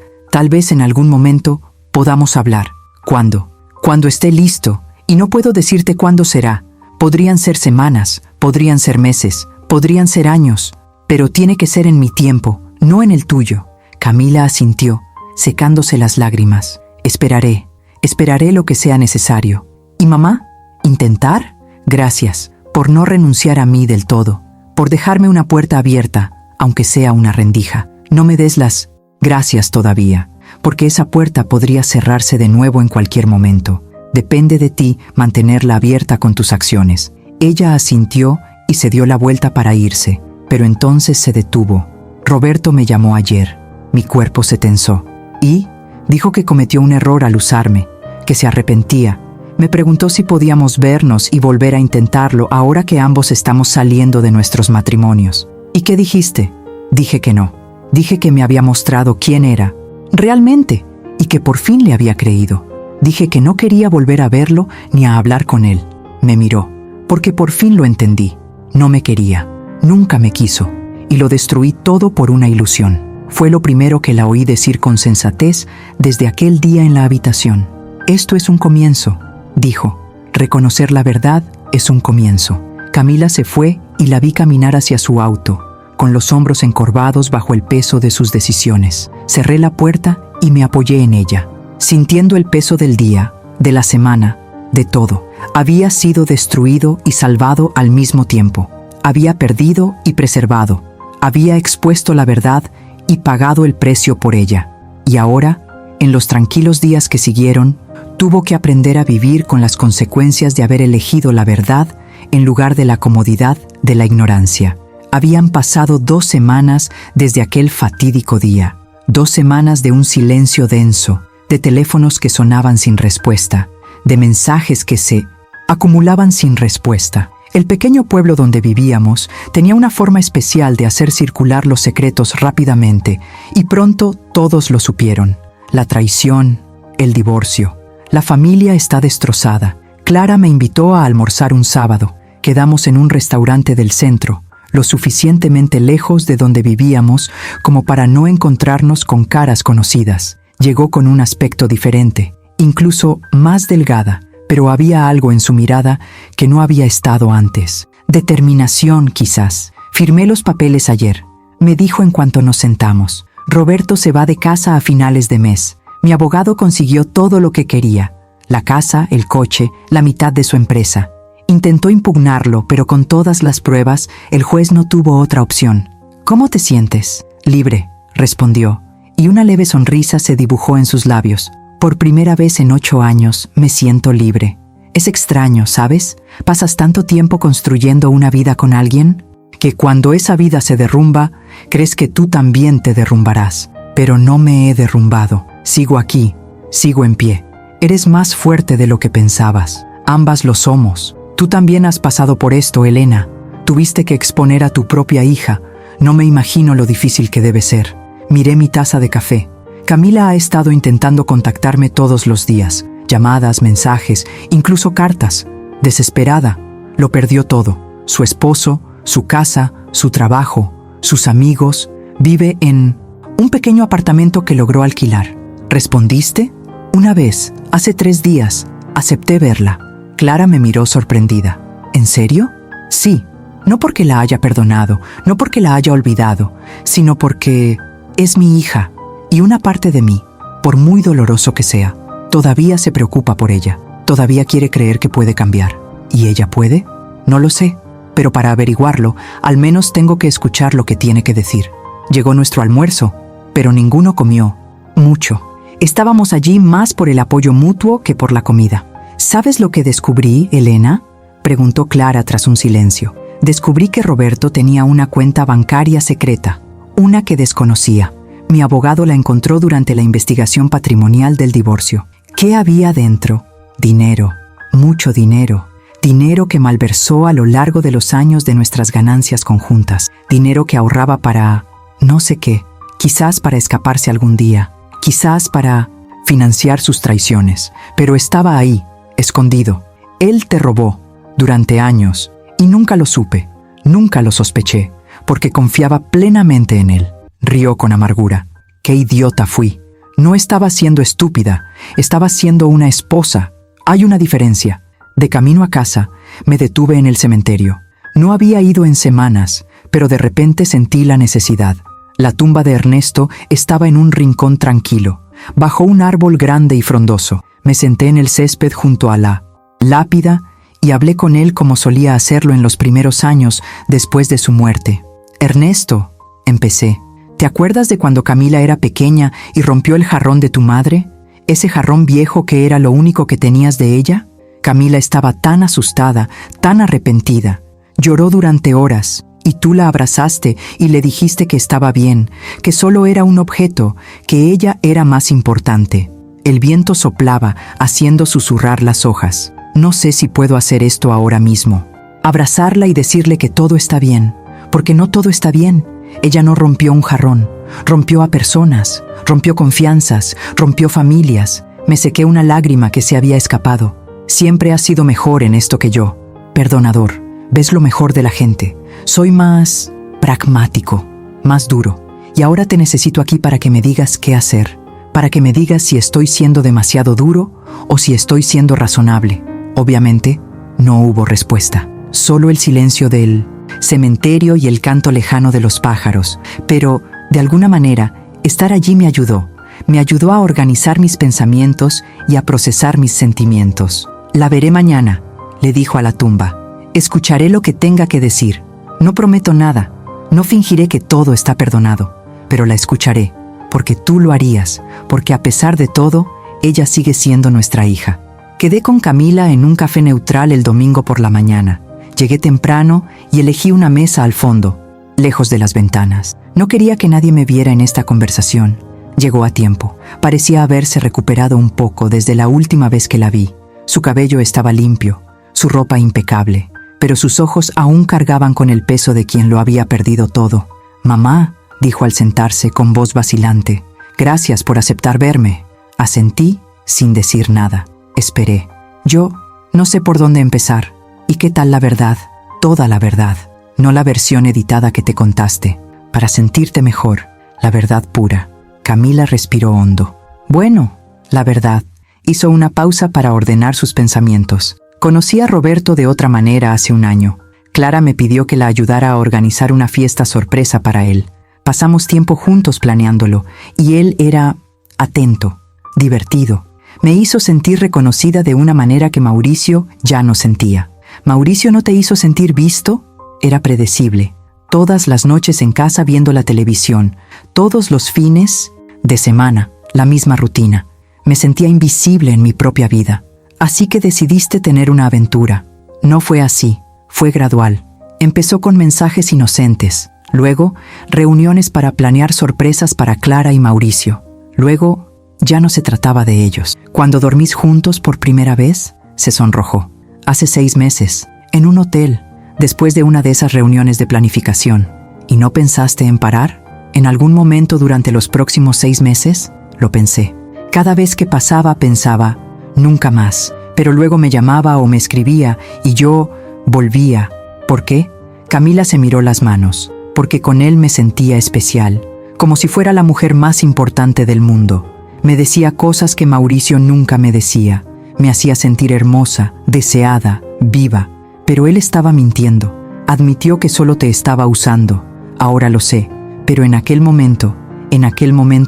en algún momento podamos hablar. ¿Cuándo? Cuando esté listo. Y no puedo decirte cuándo será. Podrían ser semanas, podrían ser meses, podrían ser años. Pero tiene que ser en mi tiempo, no en el tuyo. Camila asintió, secándose las lágrimas. Esperaré lo que sea necesario. ¿Y mamá? ¿Intentar? Gracias, por no renunciar a mí del todo, por dejarme una puerta abierta, aunque sea una rendija. No me des las gracias todavía, porque esa puerta podría cerrarse de nuevo en cualquier momento. Depende de ti mantenerla abierta con tus acciones. Ella asintió y se dio la vuelta para irse, pero entonces se detuvo. Roberto me llamó ayer. Mi cuerpo se tensó. Y dijo que cometió un error al usarme, que se arrepentía. Me preguntó si podíamos vernos y volver a intentarlo ahora que ambos estamos saliendo de nuestros matrimonios. ¿Y qué dijiste? Dije que no. Dije que me había mostrado quién era, realmente, y que por fin le había creído. Dije que no quería volver a verlo ni a hablar con él. Me miró, porque por fin lo entendí. No me quería, nunca me quiso, y lo destruí todo por una ilusión. Fue lo primero que la oí decir con sensatez desde aquel día en la habitación. Esto es un comienzo, dijo. Reconocer la verdad es un comienzo. Camila se fue y la vi caminar hacia su auto, con los hombros encorvados bajo el peso de sus decisiones. Cerré la puerta y me apoyé en ella, sintiendo el peso del día, de la semana, de todo. Había sido destruido y salvado al mismo tiempo. Había perdido y preservado. Había expuesto la verdad y pagado el precio por ella. Y ahora, en los tranquilos días que siguieron, tuvo que aprender a vivir con las consecuencias de haber elegido la verdad en lugar de la comodidad de la ignorancia. Habían pasado 2 semanas desde aquel fatídico día. 2 semanas de un silencio denso, de teléfonos que sonaban sin respuesta, de mensajes que se acumulaban sin respuesta. El pequeño pueblo donde vivíamos tenía una forma especial de hacer circular los secretos rápidamente, y pronto todos lo supieron. La traición, el divorcio. La familia está destrozada. Clara me invitó a almorzar un sábado. Quedamos en un restaurante del centro, lo suficientemente lejos de donde vivíamos como para no encontrarnos con caras conocidas. Llegó con un aspecto diferente, incluso más delgada, pero había algo en su mirada que no había estado antes. Determinación, quizás. Firmé los papeles ayer, me dijo en cuanto nos sentamos. Roberto se va de casa a finales de mes. Mi abogado consiguió todo lo que quería: la casa, el coche, la mitad de su empresa. Intentó impugnarlo, pero con todas las pruebas, el juez no tuvo otra opción. ¿Cómo te sientes? Libre, respondió, y una leve sonrisa se dibujó en sus labios. Por primera vez en 8 años me siento libre. Es extraño, ¿sabes? Pasas tanto tiempo construyendo una vida con alguien, que cuando esa vida se derrumba, crees que tú también te derrumbarás. Pero no me he derrumbado. Sigo aquí, sigo en pie. Eres más fuerte de lo que pensabas. Ambas lo somos. Tú también has pasado por esto, Elena. Tuviste que exponer a tu propia hija. No me imagino lo difícil que debe ser. Miré mi taza de café. Camila ha estado intentando contactarme todos los días. Llamadas, mensajes, incluso cartas. Desesperada. Lo perdió todo. Su esposo, su casa, su trabajo, sus amigos. Vive en un pequeño apartamento que logró alquilar. ¿Respondiste? Una vez, hace 3 días, acepté verla. Clara me miró sorprendida. ¿En serio? Sí, no porque la haya perdonado, no porque la haya olvidado, sino porque es mi hija y una parte de mí, por muy doloroso que sea, todavía se preocupa por ella, todavía quiere creer que puede cambiar. ¿Y ella puede? No lo sé, pero para averiguarlo, al menos tengo que escuchar lo que tiene que decir. Llegó nuestro almuerzo, pero ninguno comió. Mucho. Estábamos allí más por el apoyo mutuo que por la comida. ¿Sabes lo que descubrí, Elena?, preguntó Clara tras un silencio. Descubrí que Roberto tenía una cuenta bancaria secreta, una que desconocía. Mi abogado la encontró durante la investigación patrimonial del divorcio. ¿Qué había dentro? Dinero, mucho dinero. Dinero que malversó a lo largo de los años de nuestras ganancias conjuntas. Dinero que ahorraba para no sé qué, quizás para escaparse algún día, quizás para financiar sus traiciones, pero estaba ahí, escondido. Él te robó durante años y nunca lo supe, nunca lo sospeché, porque confiaba plenamente en él. Rió con amargura. ¡Qué idiota fui! No estaba siendo estúpida, estaba siendo una esposa. Hay una diferencia. De camino a casa, me detuve en el cementerio. No había ido en semanas, pero de repente sentí la necesidad. La tumba de Ernesto estaba en un rincón tranquilo, bajo un árbol grande y frondoso. Me senté en el césped junto a la lápida y hablé con él como solía hacerlo en los primeros años después de su muerte. «Ernesto», empecé, «¿te acuerdas de cuando Camila era pequeña y rompió el jarrón de tu madre? Ese jarrón viejo que era lo único que tenías de ella». Camila estaba tan asustada, tan arrepentida. Lloró durante horas, y tú la abrazaste y le dijiste que estaba bien, que solo era un objeto, que ella era más importante. El viento soplaba, haciendo susurrar las hojas. No sé si puedo hacer esto ahora mismo. Abrazarla y decirle que todo está bien, porque no todo está bien. Ella no rompió un jarrón, rompió a personas, rompió confianzas, rompió familias. Me sequé una lágrima que se había escapado. Siempre has sido mejor en esto que yo. Perdonador, ves lo mejor de la gente. Soy más pragmático, más duro. Y ahora te necesito aquí para que me digas qué hacer. Para que me digas si estoy siendo demasiado duro o si estoy siendo razonable. Obviamente, no hubo respuesta. Solo el silencio del cementerio y el canto lejano de los pájaros. Pero, de alguna manera, estar allí me ayudó. Me ayudó a organizar mis pensamientos y a procesar mis sentimientos. «La veré mañana», le dijo a la tumba. «Escucharé lo que tenga que decir. No prometo nada. No fingiré que todo está perdonado. Pero la escucharé, porque tú lo harías, porque a pesar de todo, ella sigue siendo nuestra hija». Quedé con Camila en un café neutral el domingo por la mañana. Llegué temprano y elegí una mesa al fondo, lejos de las ventanas. No quería que nadie me viera en esta conversación. Llegó a tiempo. Parecía haberse recuperado un poco desde la última vez que la vi. Su cabello estaba limpio, su ropa impecable, pero sus ojos aún cargaban con el peso de quien lo había perdido todo. «Mamá», dijo al sentarse con voz vacilante, «gracias por aceptar verme». Asentí sin decir nada. Esperé. Yo no sé por dónde empezar. ¿Y qué tal la verdad? Toda la verdad. No la versión editada que te contaste. Para sentirte mejor, la verdad pura. Camila respiró hondo. «Bueno, la verdad». Hizo una pausa para ordenar sus pensamientos. Conocí a Roberto de otra manera hace un año. Clara me pidió que la ayudara a organizar una fiesta sorpresa para él. Pasamos tiempo juntos planeándolo, y él era atento, divertido. Me hizo sentir reconocida de una manera que Mauricio ya no sentía. ¿Mauricio no te hizo sentir visto? Era predecible. Todas las noches en casa viendo la televisión, todos los fines de semana, la misma rutina. Me sentía invisible en mi propia vida. Así que decidiste tener una aventura. No fue así, fue gradual. Empezó con mensajes inocentes. Luego, reuniones para planear sorpresas para Clara y Mauricio. Luego, ya no se trataba de ellos. Cuando dormís juntos por primera vez, se sonrojó. Hace 6 meses, en un hotel, después de una de esas reuniones de planificación. ¿Y no pensaste en parar? ¿En algún momento durante los próximos 6 meses? Lo pensé. Cada vez que pasaba pensaba, nunca más. Pero luego me llamaba o me escribía y yo volvía. ¿Por qué? Camila se miró las manos. Porque con él me sentía especial, como si fuera la mujer más importante del mundo. Me decía cosas que Mauricio nunca me decía. Me hacía sentir hermosa, deseada, viva. Pero él estaba mintiendo. Admitió que solo te estaba usando. Ahora lo sé. Pero en aquel momento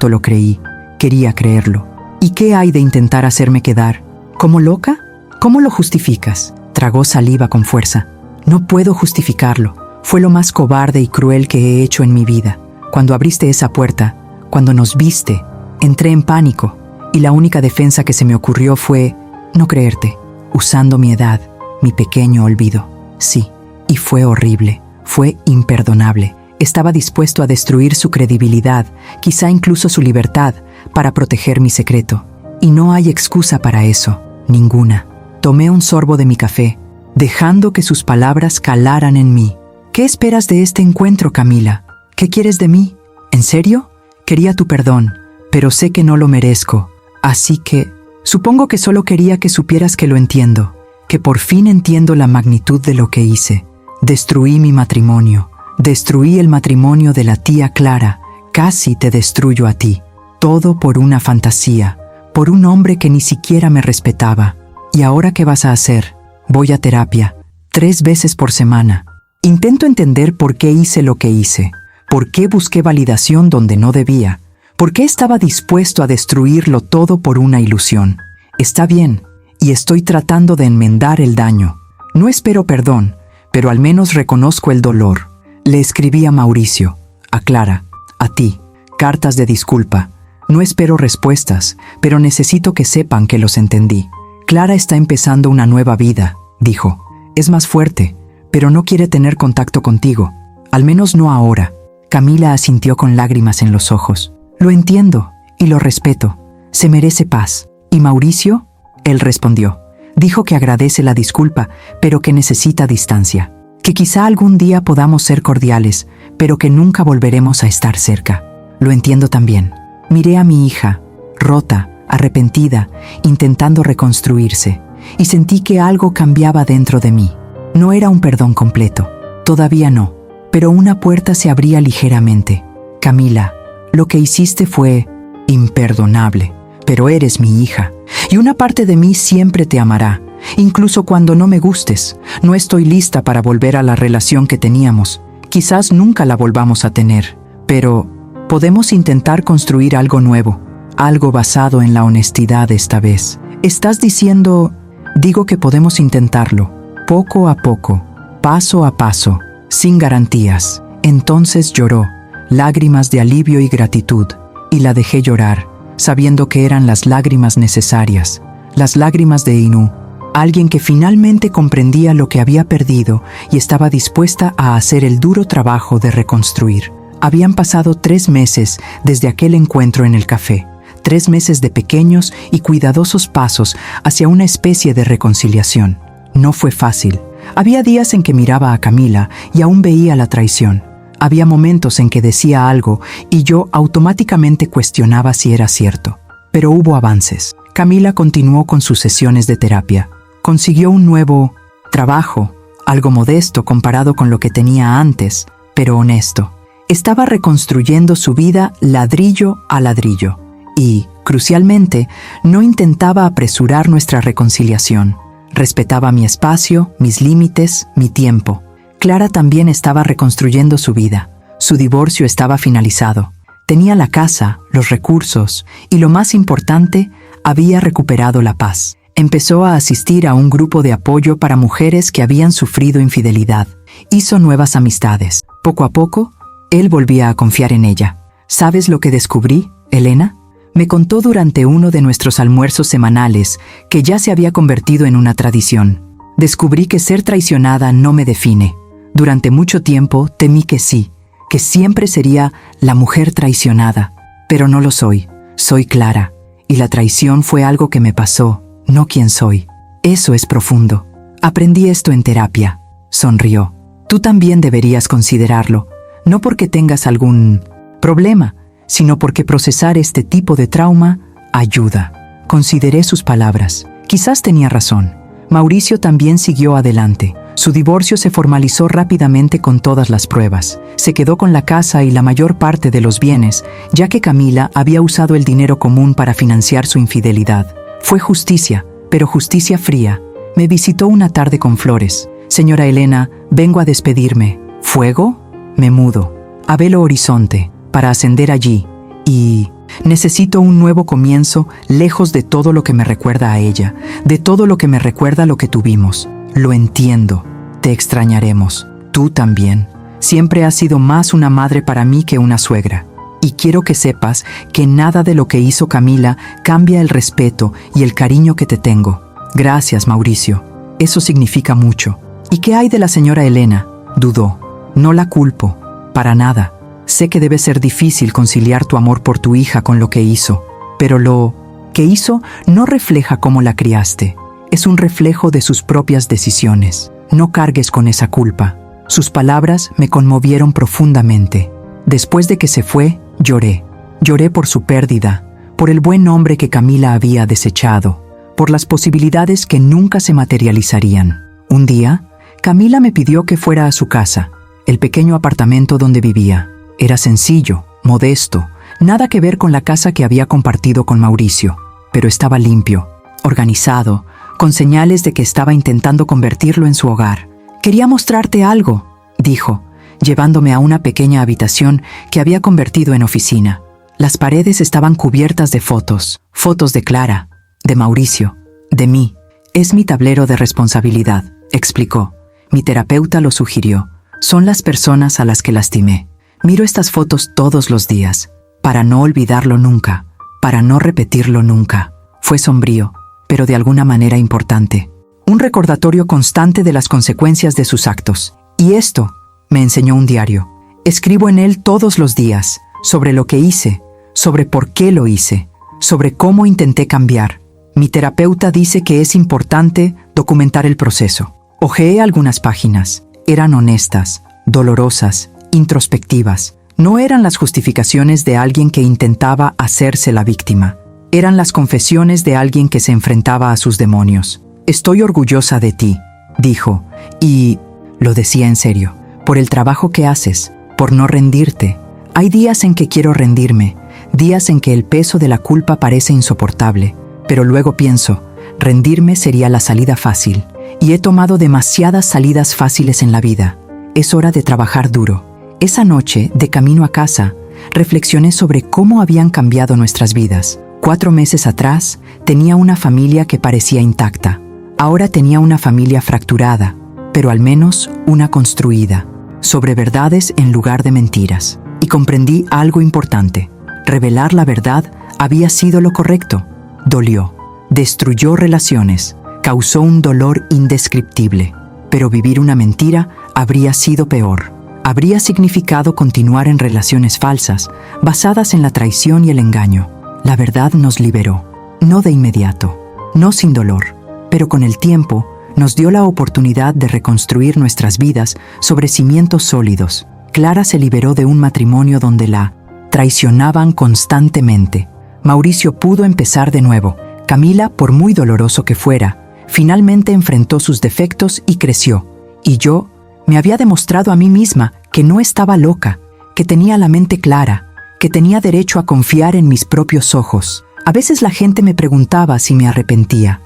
lo creí. Quería creerlo. ¿Y qué hay de intentar hacerme quedar? ¿Como loca? ¿Cómo lo justificas? Tragó saliva con fuerza. No puedo justificarlo. Fue lo más cobarde y cruel que he hecho en mi vida. Cuando abriste esa puerta, cuando nos viste, entré en pánico. Y la única defensa que se me ocurrió fue no creerte, usando mi edad, mi pequeño olvido. Sí, y fue horrible, fue imperdonable. Estaba dispuesto a destruir su credibilidad, quizá incluso su libertad, para proteger mi secreto. Y no hay excusa para eso, ninguna. Tomé un sorbo de mi café, dejando que sus palabras calaran en mí. ¿Qué esperas de este encuentro, Camila? ¿Qué quieres de mí? ¿En serio? Quería tu perdón, pero sé que no lo merezco. Así que, supongo que solo quería que supieras que lo entiendo, que por fin entiendo la magnitud de lo que hice. Destruí mi matrimonio, destruí el matrimonio de la tía Clara, casi te destruyo a ti. Todo por una fantasía, por un hombre que ni siquiera me respetaba. ¿Y ahora qué vas a hacer? Voy a terapia, 3 veces por semana. Intento entender por qué hice lo que hice, por qué busqué validación donde no debía, por qué estaba dispuesto a destruirlo todo por una ilusión. Está bien, y estoy tratando de enmendar el daño. No espero perdón, pero al menos reconozco el dolor. Le escribí a Mauricio, a Clara, a ti, cartas de disculpa. No espero respuestas, pero necesito que sepan que los entendí. Clara está empezando una nueva vida, dijo. Es más fuerte, pero no quiere tener contacto contigo. Al menos no ahora. Camila asintió con lágrimas en los ojos. Lo entiendo y lo respeto. Se merece paz. ¿Y Mauricio? Él respondió. Dijo que agradece la disculpa, pero que necesita distancia. Que quizá algún día podamos ser cordiales, pero que nunca volveremos a estar cerca. Lo entiendo también. Miré a mi hija, rota, arrepentida, intentando reconstruirse, y sentí que algo cambiaba dentro de mí. No era un perdón completo, todavía no, pero una puerta se abría ligeramente. Camila, lo que hiciste fue imperdonable, pero eres mi hija, y una parte de mí siempre te amará, incluso cuando no me gustes. No estoy lista para volver a la relación que teníamos. Quizás nunca la volvamos a tener, pero podemos intentar construir algo nuevo, algo basado en la honestidad esta vez. ¿Estás diciendo? Digo que podemos intentarlo, poco a poco, paso a paso, sin garantías. Entonces lloró, lágrimas de alivio y gratitud, y la dejé llorar, sabiendo que eran las lágrimas necesarias, las lágrimas de Inú, alguien que finalmente comprendía lo que había perdido y estaba dispuesta a hacer el duro trabajo de reconstruir. Habían pasado 3 meses desde aquel encuentro en el café, 3 meses de pequeños y cuidadosos pasos hacia una especie de reconciliación. No fue fácil. Había días en que miraba a Camila y aún veía la traición. Había momentos en que decía algo y yo automáticamente cuestionaba si era cierto. Pero hubo avances. Camila continuó con sus sesiones de terapia. Consiguió un nuevo trabajo, algo modesto comparado con lo que tenía antes, pero honesto. Estaba reconstruyendo su vida ladrillo a ladrillo y, crucialmente, no intentaba apresurar nuestra reconciliación. Respetaba mi espacio, mis límites, mi tiempo. Clara también estaba reconstruyendo su vida. Su divorcio estaba finalizado. Tenía la casa, los recursos y, lo más importante, había recuperado la paz. Empezó a asistir a un grupo de apoyo para mujeres que habían sufrido infidelidad. Hizo nuevas amistades. Poco a poco, él volvía a confiar en ella. ¿Sabes lo que descubrí, Elena? Me contó durante uno de nuestros almuerzos semanales que ya se había convertido en una tradición. Descubrí que ser traicionada no me define. Durante mucho tiempo temí que sí, que siempre sería la mujer traicionada. Pero no lo soy. Soy Clara. Y la traición fue algo que me pasó, no quien soy. Eso es profundo. Aprendí esto en terapia. Sonrió. Tú también deberías considerarlo. No porque tengas algún problema, sino porque procesar este tipo de trauma ayuda. Consideré sus palabras. Quizás tenía razón. Mauricio también siguió adelante. Su divorcio se formalizó rápidamente con todas las pruebas. Se quedó con la casa y la mayor parte de los bienes, ya que Camila había usado el dinero común para financiar su infidelidad. Fue justicia, pero justicia fría. Me visitó una tarde con flores. Señora Elena, vengo a despedirme. ¿Fuego? Me mudo a Belo Horizonte para ascender allí y necesito un nuevo comienzo lejos de todo lo que me recuerda a ella, de todo lo que me recuerda a lo que tuvimos. Lo entiendo. Te extrañaremos. Tú también. Siempre has sido más una madre para mí que una suegra. Y quiero que sepas que nada de lo que hizo Camila cambia el respeto y el cariño que te tengo. Gracias, Mauricio. Eso significa mucho. ¿Y qué hay de la señora Elena? Dudó. No la culpo, para nada. Sé que debe ser difícil conciliar tu amor por tu hija con lo que hizo, pero lo que hizo no refleja cómo la criaste. Es un reflejo de sus propias decisiones. No cargues con esa culpa. Sus palabras me conmovieron profundamente. Después de que se fue, lloré. Lloré por su pérdida, por el buen hombre que Camila había desechado, por las posibilidades que nunca se materializarían. Un día, Camila me pidió que fuera a su casa, el pequeño apartamento donde vivía. Era sencillo, modesto, nada que ver con la casa que había compartido con Mauricio, pero estaba limpio, organizado, con señales de que estaba intentando convertirlo en su hogar. Quería mostrarte algo, dijo, llevándome a una pequeña habitación que había convertido en oficina. Las paredes estaban cubiertas de fotos, fotos de Clara, de Mauricio, de mí. Es mi tablero de responsabilidad. explicó. Mi terapeuta lo sugirió. Son las personas a las que lastimé. Miro estas fotos todos los días, para no olvidarlo nunca, para no repetirlo nunca. Fue sombrío, pero de alguna manera importante. Un recordatorio constante de las consecuencias de sus actos. Y esto, me enseñó un diario. Escribo en él todos los días, sobre lo que hice, sobre por qué lo hice, sobre cómo intenté cambiar. Mi terapeuta dice que es importante documentar el proceso. Hojeé algunas páginas. Eran honestas, dolorosas, introspectivas. No eran las justificaciones de alguien que intentaba hacerse la víctima. Eran las confesiones de alguien que se enfrentaba a sus demonios. Estoy orgullosa de ti, dijo, y lo decía en serio, por el trabajo que haces, por no rendirte. Hay días en que quiero rendirme, días en que el peso de la culpa parece insoportable, pero luego pienso, rendirme sería la salida fácil, y he tomado demasiadas salidas fáciles en la vida. Es hora de trabajar duro. Esa noche, de camino a casa, reflexioné sobre cómo habían cambiado nuestras vidas. 4 meses atrás, tenía una familia que parecía intacta. Ahora tenía una familia fracturada, pero al menos una construida, sobre verdades en lugar de mentiras. Y comprendí algo importante. Revelar la verdad había sido lo correcto. Dolió, destruyó relaciones, causó un dolor indescriptible. Pero vivir una mentira habría sido peor. Habría significado continuar en relaciones falsas, basadas en la traición y el engaño. La verdad nos liberó, no de inmediato, no sin dolor, pero con el tiempo nos dio la oportunidad de reconstruir nuestras vidas sobre cimientos sólidos. Clara se liberó de un matrimonio donde la traicionaban constantemente. Mauricio pudo empezar de nuevo. Camila, por muy doloroso que fuera, finalmente enfrentó sus defectos y creció. Y yo me había demostrado a mí misma que no estaba loca, que tenía la mente clara, que tenía derecho a confiar en mis propios ojos. A veces la gente me preguntaba si me arrepentía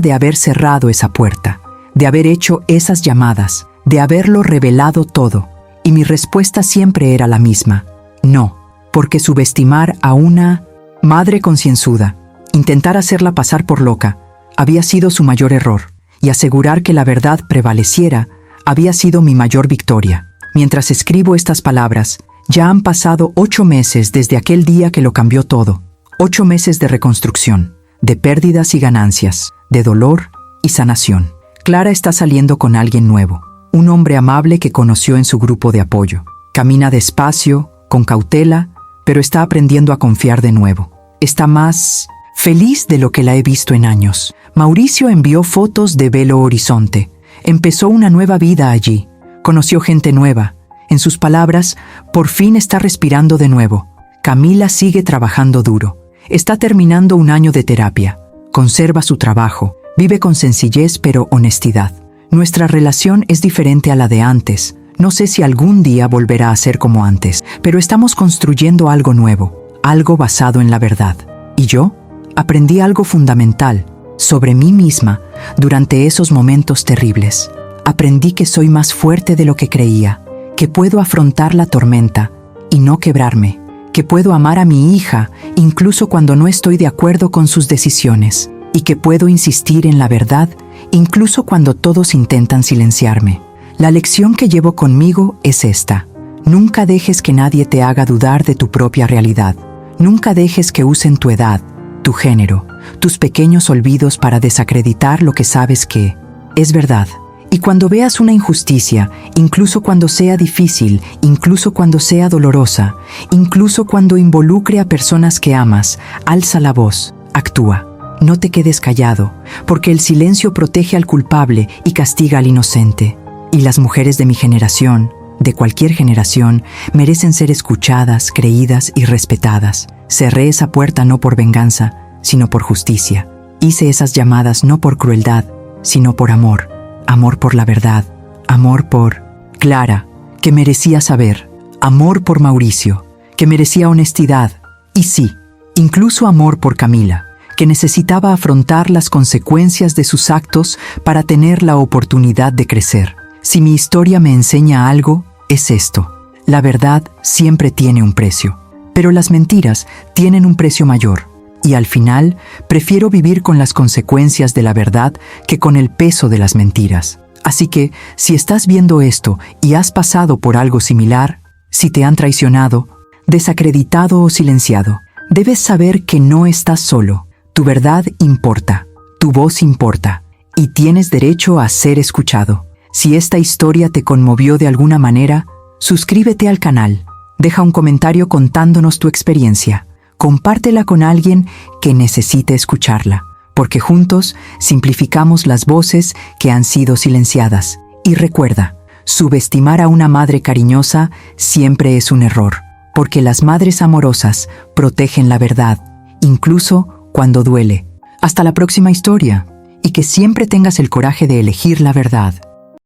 de haber cerrado esa puerta, de haber hecho esas llamadas, de haberlo revelado todo. Y mi respuesta siempre era la misma: no, porque subestimar a una madre concienzuda, intentar hacerla pasar por loca, había sido su mayor error, y asegurar que la verdad prevaleciera había sido mi mayor victoria. Mientras escribo estas palabras, ya han pasado 8 meses desde aquel día que lo cambió todo. 8 meses de reconstrucción, de pérdidas y ganancias, de dolor y sanación. Clara está saliendo con alguien nuevo, un hombre amable que conoció en su grupo de apoyo. Camina despacio, con cautela, pero está aprendiendo a confiar de nuevo. Está más feliz de lo que la he visto en años. Mauricio envió fotos de Belo Horizonte. Empezó una nueva vida allí. Conoció gente nueva. En sus palabras, por fin está respirando de nuevo. Camila sigue trabajando duro. Está terminando un año de terapia. Conserva su trabajo. Vive con sencillez pero honestidad. Nuestra relación es diferente a la de antes. No sé si algún día volverá a ser como antes, pero estamos construyendo algo nuevo, algo basado en la verdad. Y yo aprendí algo fundamental sobre mí misma durante esos momentos terribles. Aprendí que soy más fuerte de lo que creía, que puedo afrontar la tormenta y no quebrarme, que puedo amar a mi hija incluso cuando no estoy de acuerdo con sus decisiones, y que puedo insistir en la verdad incluso cuando todos intentan silenciarme. La lección que llevo conmigo es esta: nunca dejes que nadie te haga dudar de tu propia realidad. Nunca dejes que usen tu edad, tu género, tus pequeños olvidos para desacreditar lo que sabes que es verdad. Y cuando veas una injusticia, incluso cuando sea difícil, incluso cuando sea dolorosa, incluso cuando involucre a personas que amas, alza la voz, actúa. No te quedes callado, porque el silencio protege al culpable y castiga al inocente. Y las mujeres de mi generación, de cualquier generación, merecen ser escuchadas, creídas y respetadas. Cerré esa puerta no por venganza, sino por justicia. Hice esas llamadas no por crueldad, sino por amor. Amor por la verdad, amor por Clara, que merecía saber, amor por Mauricio, que merecía honestidad, y sí, incluso amor por Camila, que necesitaba afrontar las consecuencias de sus actos para tener la oportunidad de crecer. Si mi historia me enseña algo, es esto: la verdad siempre tiene un precio, pero las mentiras tienen un precio mayor. Y al final, prefiero vivir con las consecuencias de la verdad que con el peso de las mentiras. Así que, si estás viendo esto y has pasado por algo similar, si te han traicionado, desacreditado o silenciado, debes saber que no estás solo. Tu verdad importa, tu voz importa, y tienes derecho a ser escuchado. Si esta historia te conmovió de alguna manera, suscríbete al canal, deja un comentario contándonos tu experiencia, compártela con alguien que necesite escucharla, porque juntos simplificamos las voces que han sido silenciadas. Y recuerda, subestimar a una madre cariñosa siempre es un error, porque las madres amorosas protegen la verdad, incluso cuando duele. Hasta la próxima historia, y que siempre tengas el coraje de elegir la verdad.